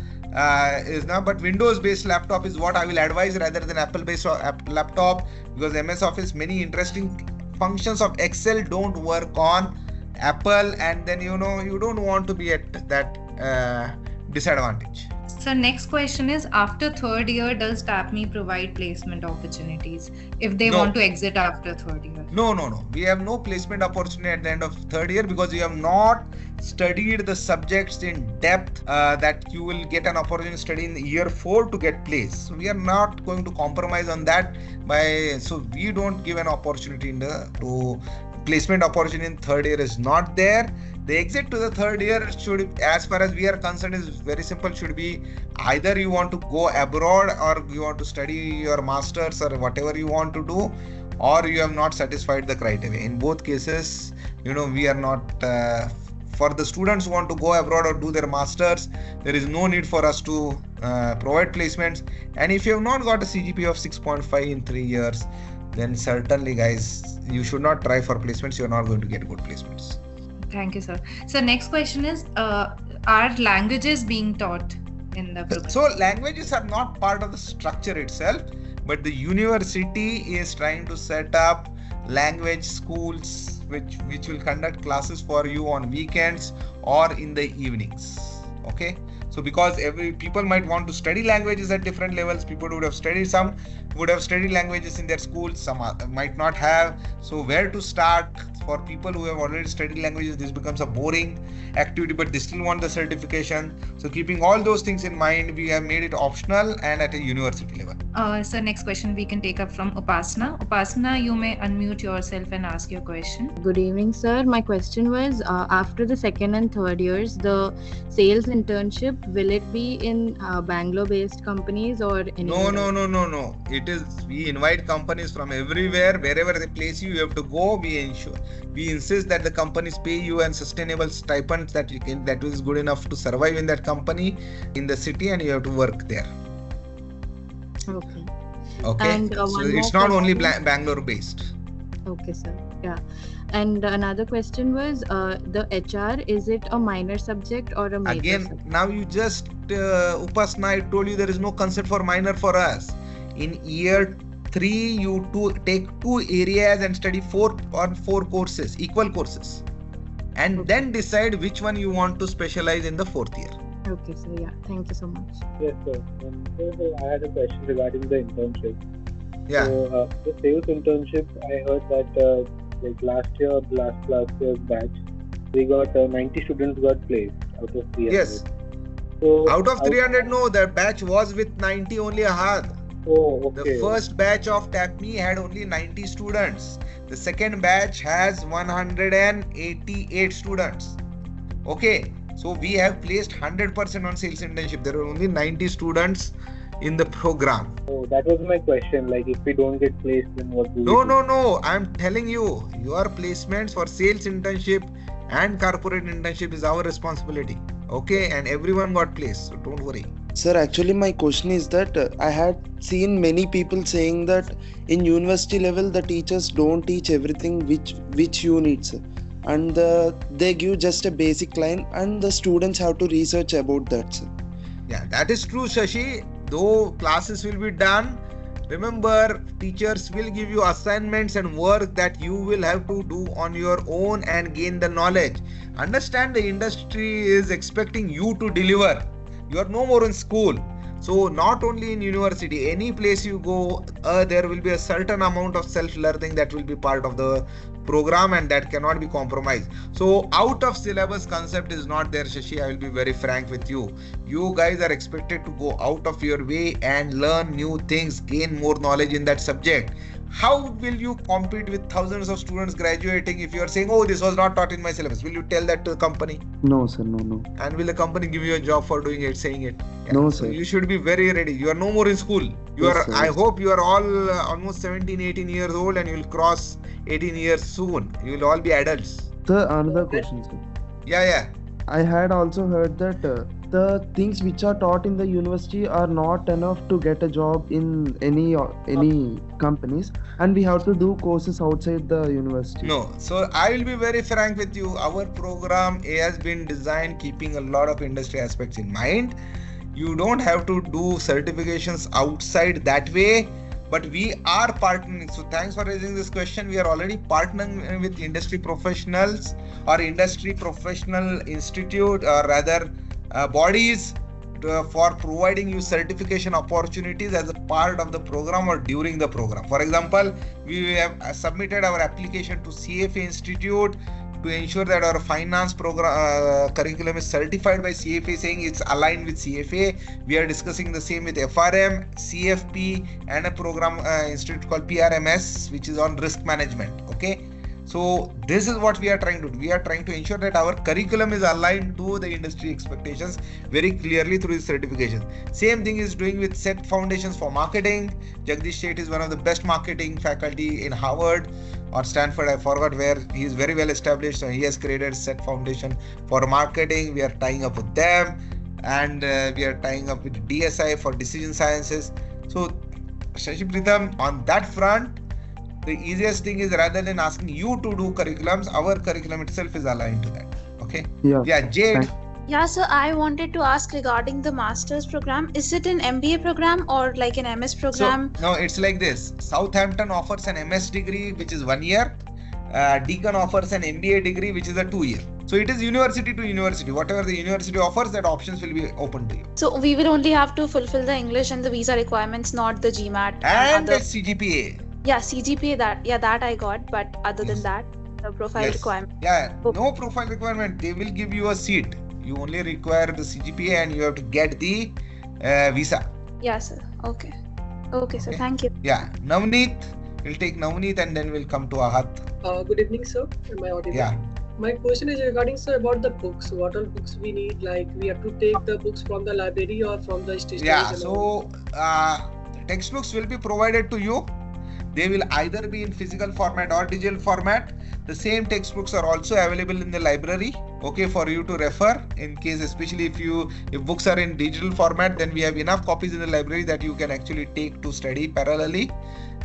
is now, but Windows based laptop is what I will advise rather than Apple based laptop, because MS Office, many interesting functions of Excel don't work on Apple, and then you don't want to be at that disadvantage. So next question is, after third year, does TAPMI provide placement opportunities if they No. want to exit after third year? No. We have no placement opportunity at the end of third year because you have not studied the subjects in depth that you will get an opportunity to study in year 4 to get placed. So we are not going to compromise on that so we don't give an opportunity to placement opportunity in third year is not there. The exit to the third year should, as far as we are concerned, is very simple. Should be either you want to go abroad or you want to study your masters or whatever you want to do, or you have not satisfied the criteria. In both cases, we are not for the students who want to go abroad or do their masters, there is no need for us to provide placements. And if you have not got a CGPA of 6.5 in 3 years, then certainly, guys, you should not try for placements. You are not going to get good placements. Thank you, sir. So next question is, are languages being taught in the program? So languages are not part of the structure itself, but the university is trying to set up language schools which will conduct classes for you on weekends or in the evenings. Okay. So because people might want to study languages at different levels, people would have studied languages in their schools, some might not have. So where to start? For people who have already studied languages, this becomes a boring activity, but they still want the certification. So keeping all those things in mind, we have made it optional and at a university level. So next question we can take up from Upasana. Upasana, you may unmute yourself and ask your question. Good evening, sir. My question was, after the second and third years, the sales internship, will it be in Bangalore-based companies or anywhere? No. It is, we invite companies from everywhere. Wherever they place you have to go. We insist that the companies pay you and sustainable stipends that is good enough to survive in that company in the city, and you have to work there. Okay. And so it's not only Bangalore based. Okay, sir. Yeah. And another question was, the HR, is it a minor subject or a major subject? Now you just, Upasana, I told you there is no concept for minor for us. In year 3, you take 2 areas and study 4 courses, equal courses. And then decide which one you want to specialize in the 4th year. Okay, sir. Yeah. Thank you so much. Yes, sir. I had a question regarding the internship. Yeah. So, the sales internship, I heard that last year or last year's batch, we got 90 students got placed out of 300. Yes. So out of 300, no, the batch was with 90 only, Ahad. Oh, okay. The first batch of TAPMI had only 90 students. The second batch has 188 students. Okay. So we have placed 100% on sales internship. There are only 90 students in the program. Oh, that was my question. Like, if we don't get placed, then what do we do? No. I'm telling you, your placements for sales internship and corporate internship is our responsibility. Okay, and everyone got placed, so don't worry. Sir, actually my question is that I had seen many people saying that in university level the teachers don't teach everything which you need, sir. And they give just a basic line and the students have to research about that, sir. Yeah, that is true, Shashi. Though classes will be done, remember, teachers will give you assignments and work that you will have to do on your own and gain the knowledge. Understand, the industry is expecting you to deliver. You are no more in school. So not only in university, any place you go, there will be a certain amount of self-learning that will be part of the program, and that cannot be compromised. So out of syllabus concept is not there, Shashi. I will be very frank with you. You guys are expected to go out of your way and learn new things, gain more knowledge in that subject. How will you compete with thousands of students graduating if you are saying, oh, this was not taught in my syllabus? Will you tell that to the company? No, sir. No. And will the company give you a job for doing it, saying it? Yeah. No, so sir. you should be very ready. You are no more in school. Yes, sir. I hope you are all almost 17, 18 years old, and you will cross 18 years soon. You will all be adults. Sir, another question, sir. Yeah. I had also heard that the things which are taught in the university are not enough to get a job in any companies, and we have to do courses outside the university. No. So I will be very frank with you. Our program has been designed keeping a lot of industry aspects in mind. You don't have to do certifications outside that way, but we are partnering. So thanks for raising this question. We are already partnering with industry professionals or industry professional institute, or rather bodies, for providing you certification opportunities as a part of the program or during the program. For example, we have submitted our application to CFA Institute to ensure that our finance program curriculum is certified by CFA, saying it's aligned with CFA. We are discussing the same with FRM, CFP, and a program institute called PRMS, which is on risk management. Okay. So this is what we are trying to do. We are trying to ensure that our curriculum is aligned to the industry expectations very clearly through this certification. Same thing is doing with set foundations for marketing. Jagdish Sheth is one of the best marketing faculty in Harvard or Stanford. I forgot where. He is very well established. So he has created set foundation for marketing. We are tying up with them, and we are tying up with DSI for decision sciences. So Shashi Pritham, on that front, the easiest thing is, rather than asking you to do curriculums, our curriculum itself is aligned to that. Okay. Yeah, Jade. Yeah, so I wanted to ask regarding the master's program. Is it an MBA program or like an MS program? So, no, it's like this. Southampton offers an MS degree, which is 1 year. Deakin offers an MBA degree, which is a 2 year. So it is university to university. Whatever the university offers, that options will be open to you. So we will only have to fulfill the English and the visa requirements, not the GMAT and the CGPA. Yeah, CGPA, that I got, but other than that, the profile requirement. Yeah, no profile requirement. They will give you a seat. You only require the CGPA and you have to get the visa. Yeah, sir. Okay, sir. Thank you. Yeah, Navneet. We'll take Navneet and then we'll come to Ahat. Good evening, sir. Am I audible? Yeah. My question is regarding, sir, about the books. What all books we need? Like, we have to take the books from the library or from the stationery? Yeah, so textbooks will be provided to you. They will either be in physical format or digital format. The same textbooks are also available in the library, okay, for you to refer in case, especially if books are in digital format, then we have enough copies in the library that you can actually take to study parallelly.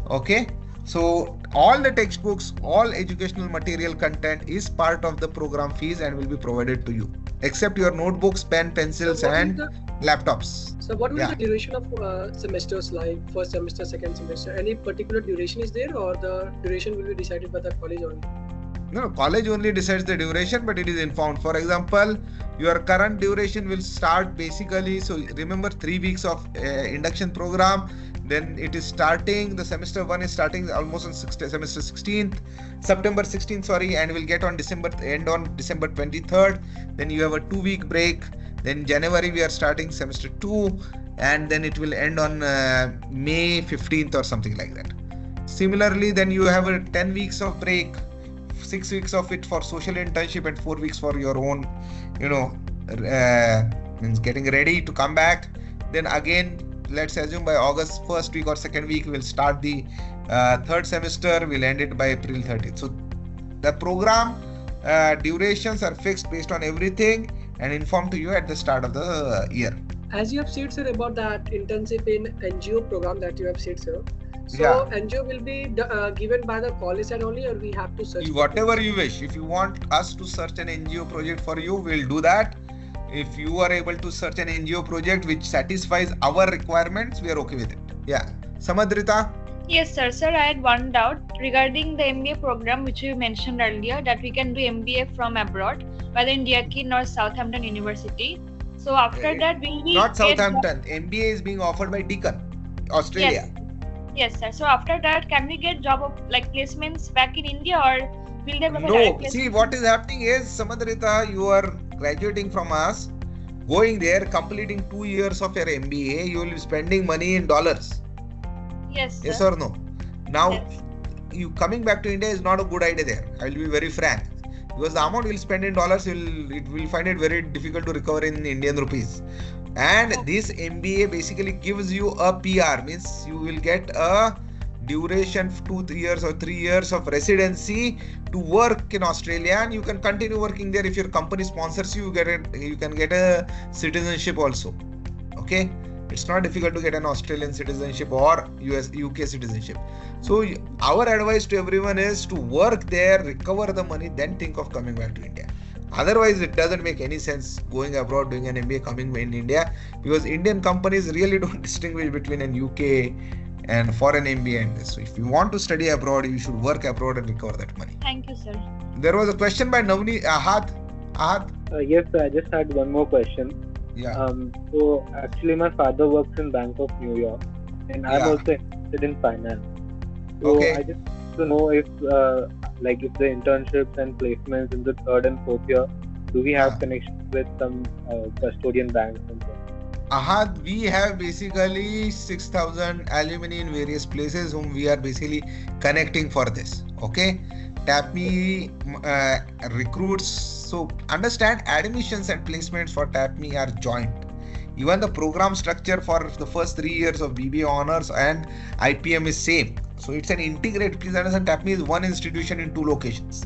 Okay. So all the textbooks, all educational material content is part of the program fees and will be provided to you, except your notebooks, pen, pencils, and laptops. So what will be the duration of semesters, like first semester, second semester? Any particular duration is there, or the duration will be decided by the college only? No, college only decides the duration, but it is informed. For example, your current duration will start basically, so remember 3 weeks of induction program. Then it is starting, the semester 1 is starting almost on semester 16th, September 16th, sorry, and will get on end on December 23rd. Then you have a 2-week break. Then January we are starting semester 2, and then it will end on May 15th or something like that. Similarly, then you have a 10 weeks of break, 6 weeks of it for social internship and 4 weeks for your own, means getting ready to come back. Then again, let's assume by August 1st week or 2nd week, we'll start the 3rd semester, we'll end it by April 30th. So the program durations are fixed based on everything and informed to you at the start of the year. As you have said, sir, about that internship in NGO program that you have said, sir. So NGO will be given by the college and only, or we have to search? Whatever you wish. If you want us to search an NGO project for you, we'll do that. If you are able to search an NGO project which satisfies our requirements, we are okay with it. Yeah. Samadrita? Yes, sir. Sir, I had one doubt regarding the MBA program which you mentioned earlier, that we can do MBA from abroad, whether in Deakin or Southampton University. So after that, will we not Southampton. MBA is being offered by Deakin, Australia. Yes, sir. So after that, can we get job of placements back in India, or will there be a direct placement? See, what is happening is, Samadrita, you are graduating from us, going there, completing 2 years of your MBA, you will be spending money in dollars. Yes, sir. Yes or no? Now, you coming back to India is not a good idea there. I will be very frank. Because the amount you will spend in dollars, it will find it very difficult to recover in Indian rupees. And this MBA basically gives you a PR, means you will get a duration 2 years or 3 years of residency to work in Australia, and you can continue working there. If your company sponsors you, you can get a citizenship also. Okay, it's not difficult to get an Australian citizenship or UK citizenship. So our advice to everyone is to work there, recover the money, then think of coming back to India. Otherwise, it doesn't make any sense going abroad, doing an MBA, coming in India, because Indian companies really don't distinguish between an UK and foreign MBA and this. So if you want to study abroad, you should work abroad and recover that money. Thank you, sir. There was a question by Navni Ahad. Yes, sir, I just had one more question. Yeah. So actually, my father works in Bank of New York, and I'm Yeah. also interested in finance. So Okay. I just want to know if, if the internships and placements in the third and fourth year, do we have connections with some custodian banks and so on? Ahad, we have basically 6,000 alumni in various places whom we are basically connecting for this. Okay. TAPMI recruits. So understand, admissions and placements for TAPMI are joint. Even the program structure for the first 3 years of BBA honors and IPM is same. So it's an integrated. Please understand, TAPMI is one institution in two locations.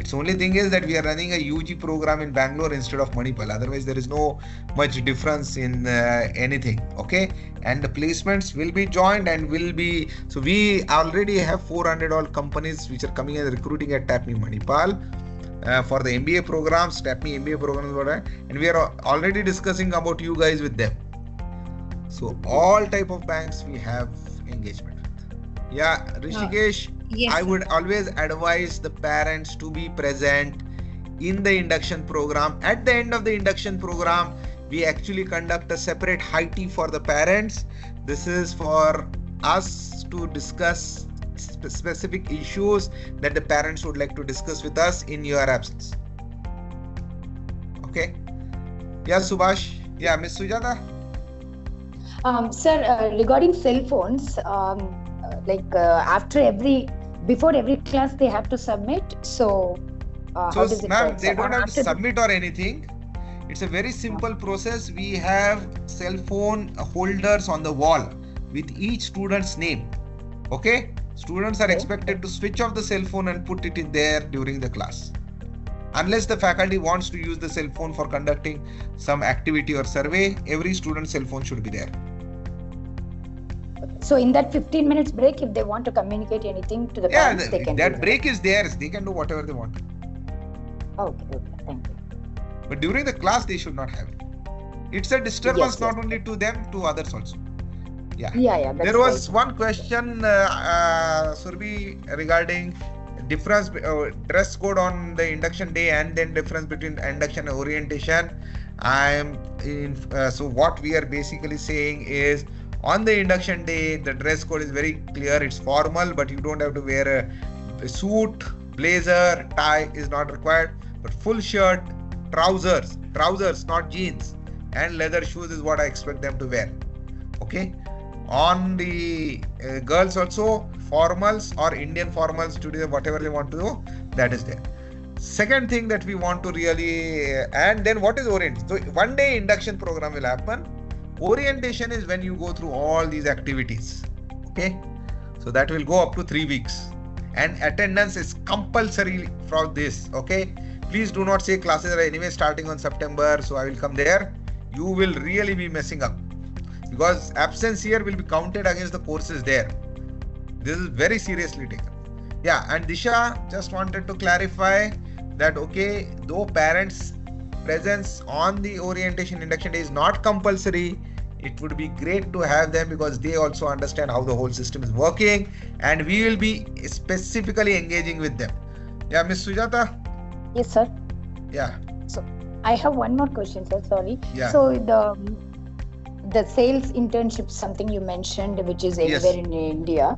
Its only thing is that we are running a UG program in Bangalore instead of Manipal. Otherwise, there is no much difference in anything. Okay, and the placements will be joined and will be. So we already have 400 all companies which are coming and recruiting at TAPMI Manipal. For the MBA programs, TAPMI MBA programs, and we are already discussing about you guys with them. So all type of banks we have engagement with. Yeah, Rishikesh, Yes, I sir. would always advise the parents to be present in the induction program. At the end of the induction program, we actually conduct a separate high tea for the parents. This is for us to discuss specific issues that the parents would like to discuss with us in your absence. Okay. Yeah, Subhash. Yeah, Miss Sujata. Sir, regarding cell phones, before every class they have to submit. So, how does it ma'am, work? they don't have to submit or anything. It's a very simple process. We have cell phone holders on the wall with each student's name. Okay. Students are expected to switch off the cell phone and put it in there during the class. Unless the faculty wants to use the cell phone for conducting some activity or survey, every student's cell phone should be there. So in that 15 minutes break, if they want to communicate anything to the parents, they can that break is theirs. They can do whatever they want. Okay, thank you. But during the class, they should not have it. It's a disturbance not only to them, to others also. Yeah. There was one question, Surbi, regarding difference dress code on the induction day and then difference between induction and orientation. So what we are basically saying is, on the induction day, the dress code is very clear. It's formal, but you don't have to wear a suit, blazer, tie is not required. But full shirt, trousers, not jeans, and leather shoes is what I expect them to wear. Okay. On the girls also, formals or Indian formals, today whatever they want to do, that is there. Second thing that we want to really, and then what is orientation? So one day induction program will happen. Orientation is when you go through all these activities. Okay. So that will go up to 3 weeks. And attendance is compulsory for this. Okay. Please do not say classes are anyway starting on September, so I will come there. You will really be messing up. Because absence here will be counted against the courses there. This is very seriously taken. Yeah, and Disha just wanted to clarify that, okay, though parents' presence on the orientation induction day is not compulsory, it would be great to have them because they also understand how the whole system is working and we will be specifically engaging with them. Yeah, Miss Sujata? Yes, sir. Yeah. So, I have one more question, sir. Sorry. Yeah. So, the sales internship, something you mentioned, which is anywhere in India.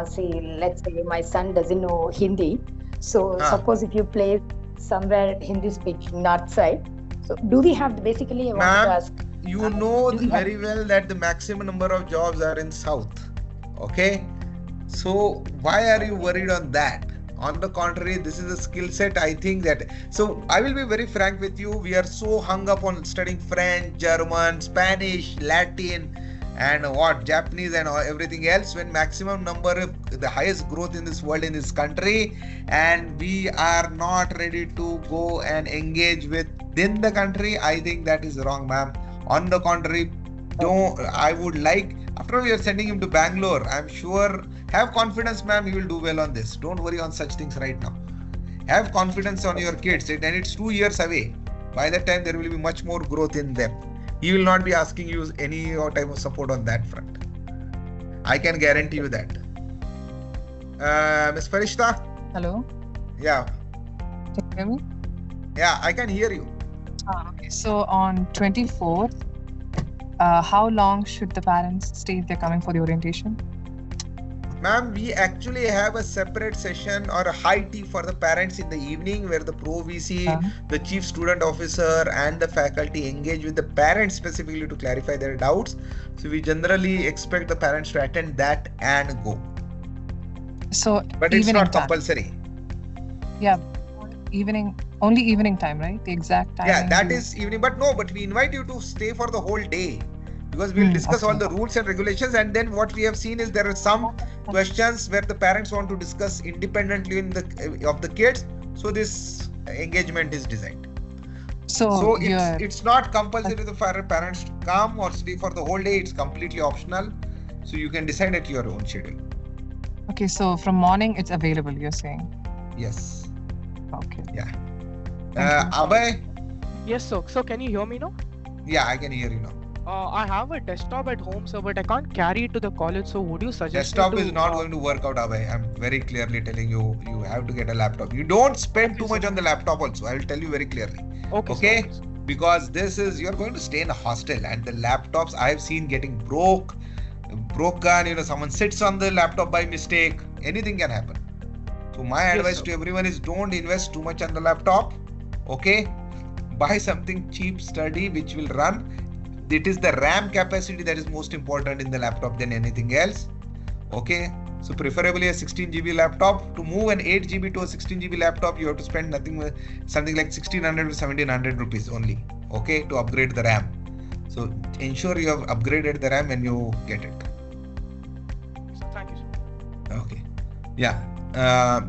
See, let's say my son doesn't know Hindi. So suppose if you place somewhere Hindi speaking north side. So do we have basically? I want to ask. You know very well that the maximum number of jobs are in south. Okay. So why are you worried on that? On the contrary, this is a skill set. I think that, so I will be very frank with you. We are so hung up on studying French, German, Spanish, Latin, and Japanese and everything else, when maximum number of the highest growth in this world, in this country, and we are not ready to go and engage within the country. I think that is wrong, ma'am. On the contrary, I would like, after we are sending him to Bangalore, I'm sure, have confidence, ma'am, he will do well on this. Don't worry on such things right now. Have confidence on your kids, and it's 2 years away. By that time, there will be much more growth in them. He will not be asking you any type of support on that front. I can guarantee you that. Ms. Farishta? Hello? Yeah. Can you hear me? Yeah, I can hear you. Okay. So on 24th, how long should the parents stay if they're coming for the orientation? Ma'am, we actually have a separate session or a high tea for the parents in the evening where the Pro VC, the Chief Student Officer and the faculty engage with the parents specifically to clarify their doubts. So we generally expect the parents to attend that and go. So, but it's not compulsory. Yeah, only evening time, right? The exact time. Yeah, that is evening. But we invite you to stay for the whole day. Because we'll discuss all the rules and regulations, and then what we have seen is there are some questions where the parents want to discuss independently of the kids. So this engagement is designed. So it's not compulsory for parents to come or stay for the whole day. It's completely optional. So you can decide at your own schedule. Okay, so from morning it's available, you're saying? Yes. Okay. Yeah. Abhay? Yes, sir. So can you hear me now? Yeah, I can hear you now. I have a desktop at home, sir, but I can't carry it to the college. So would you suggest desktop is not going to work out, Abhay. I'm very clearly telling you, you have to get a laptop. You don't spend too much on the laptop also. I will tell you very clearly. Okay? Sir. Because you're going to stay in a hostel and the laptops I have seen getting broken, someone sits on the laptop by mistake. Anything can happen. So my advice to everyone is don't invest too much on the laptop. Okay? Buy something cheap, sturdy, which will run. It is the RAM capacity that is most important in the laptop than anything else. Okay, so preferably a 16 GB laptop. To move an 8 GB to a 16 GB laptop, you have to spend something like 1600 to 1700 rupees only. Okay, to upgrade the RAM. So ensure you have upgraded the RAM when you get it. Thank you, sir. Okay, yeah.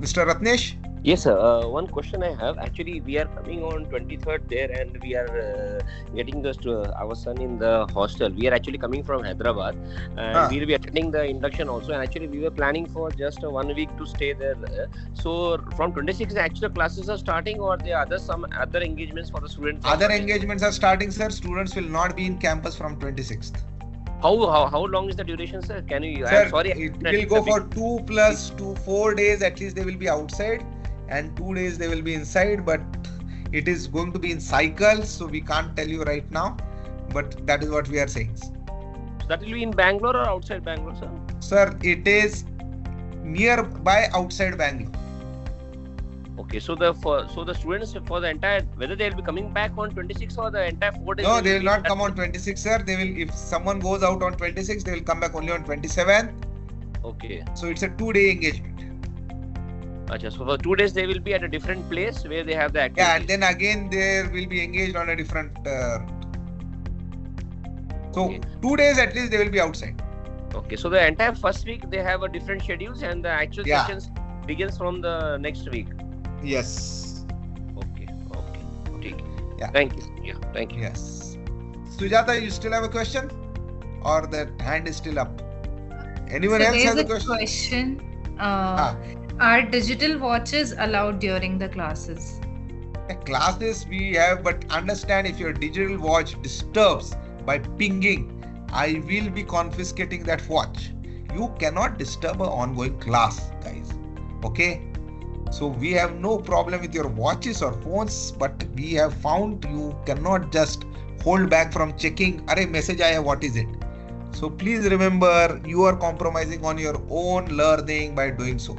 Mr. Ratnesh? Yes, sir. One question I have. Actually, we are coming on 23rd there, and we are getting our son in the hostel. We are actually coming from Hyderabad, and we will be attending the induction also. And actually, we were planning for just 1 week to stay there. So from 26th, actually classes are starting, or there are some other engagements for the students? Other engagements are starting, sir. Students will not be in campus from 26th. How long is the duration, sir? Can you? Sir, it will go for 2 plus 2, 4 days at least. They will be outside. And 2 days they will be inside, but it is going to be in cycles, so we can't tell you right now, but that is what we are saying. So that will be in Bangalore or outside Bangalore, sir? Sir, it is nearby outside Bangalore. Okay, so the students for the entire, whether they will be coming back on 26 or the entire 4 days? No, they will not come on 26, sir. They will, if someone goes out on 26, they will come back only on 27. Okay. So it's a 2-day engagement. So for 2 days they will be at a different place where they have the activity. Yeah, and then again they will be engaged on a different. So 2 days at least they will be outside. Okay, so the entire first week they have a different schedules, and the actual sessions begins from the next week. Yes. Okay. Yeah. Thank you. Yeah. Thank you. Yes. Sujata, you still have a question, or the hand is still up? Anyone else has a question? Are digital watches allowed during the classes? Classes we have, but understand, if your digital watch disturbs by pinging, I will be confiscating that watch. You cannot disturb an ongoing class, guys. Okay? So we have no problem with your watches or phones, but we have found you cannot just hold back from checking, "Arey, message aaya, what is it?" So please remember, you are compromising on your own learning by doing so.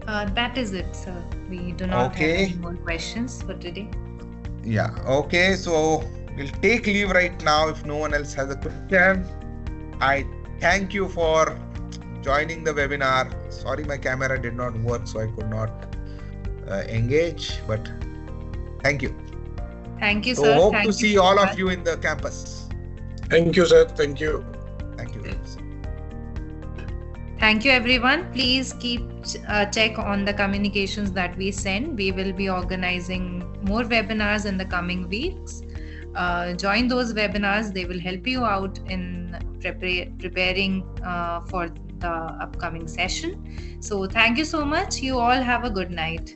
That is it, sir. We do not have any more questions for today. Yeah, okay. So we'll take leave right now if no one else has a question. I thank you for joining the webinar. Sorry, my camera did not work, so I could not engage, but thank you. Thank you, so sir. Hope to see all of you in the campus. Thank you, sir. Thank you. Thank you. Thank you, everyone. Please keep check on the communications that we send. We will be organizing more webinars in the coming weeks. Join those webinars. They will help you out in preparing for the upcoming session. So thank you so much. You all have a good night.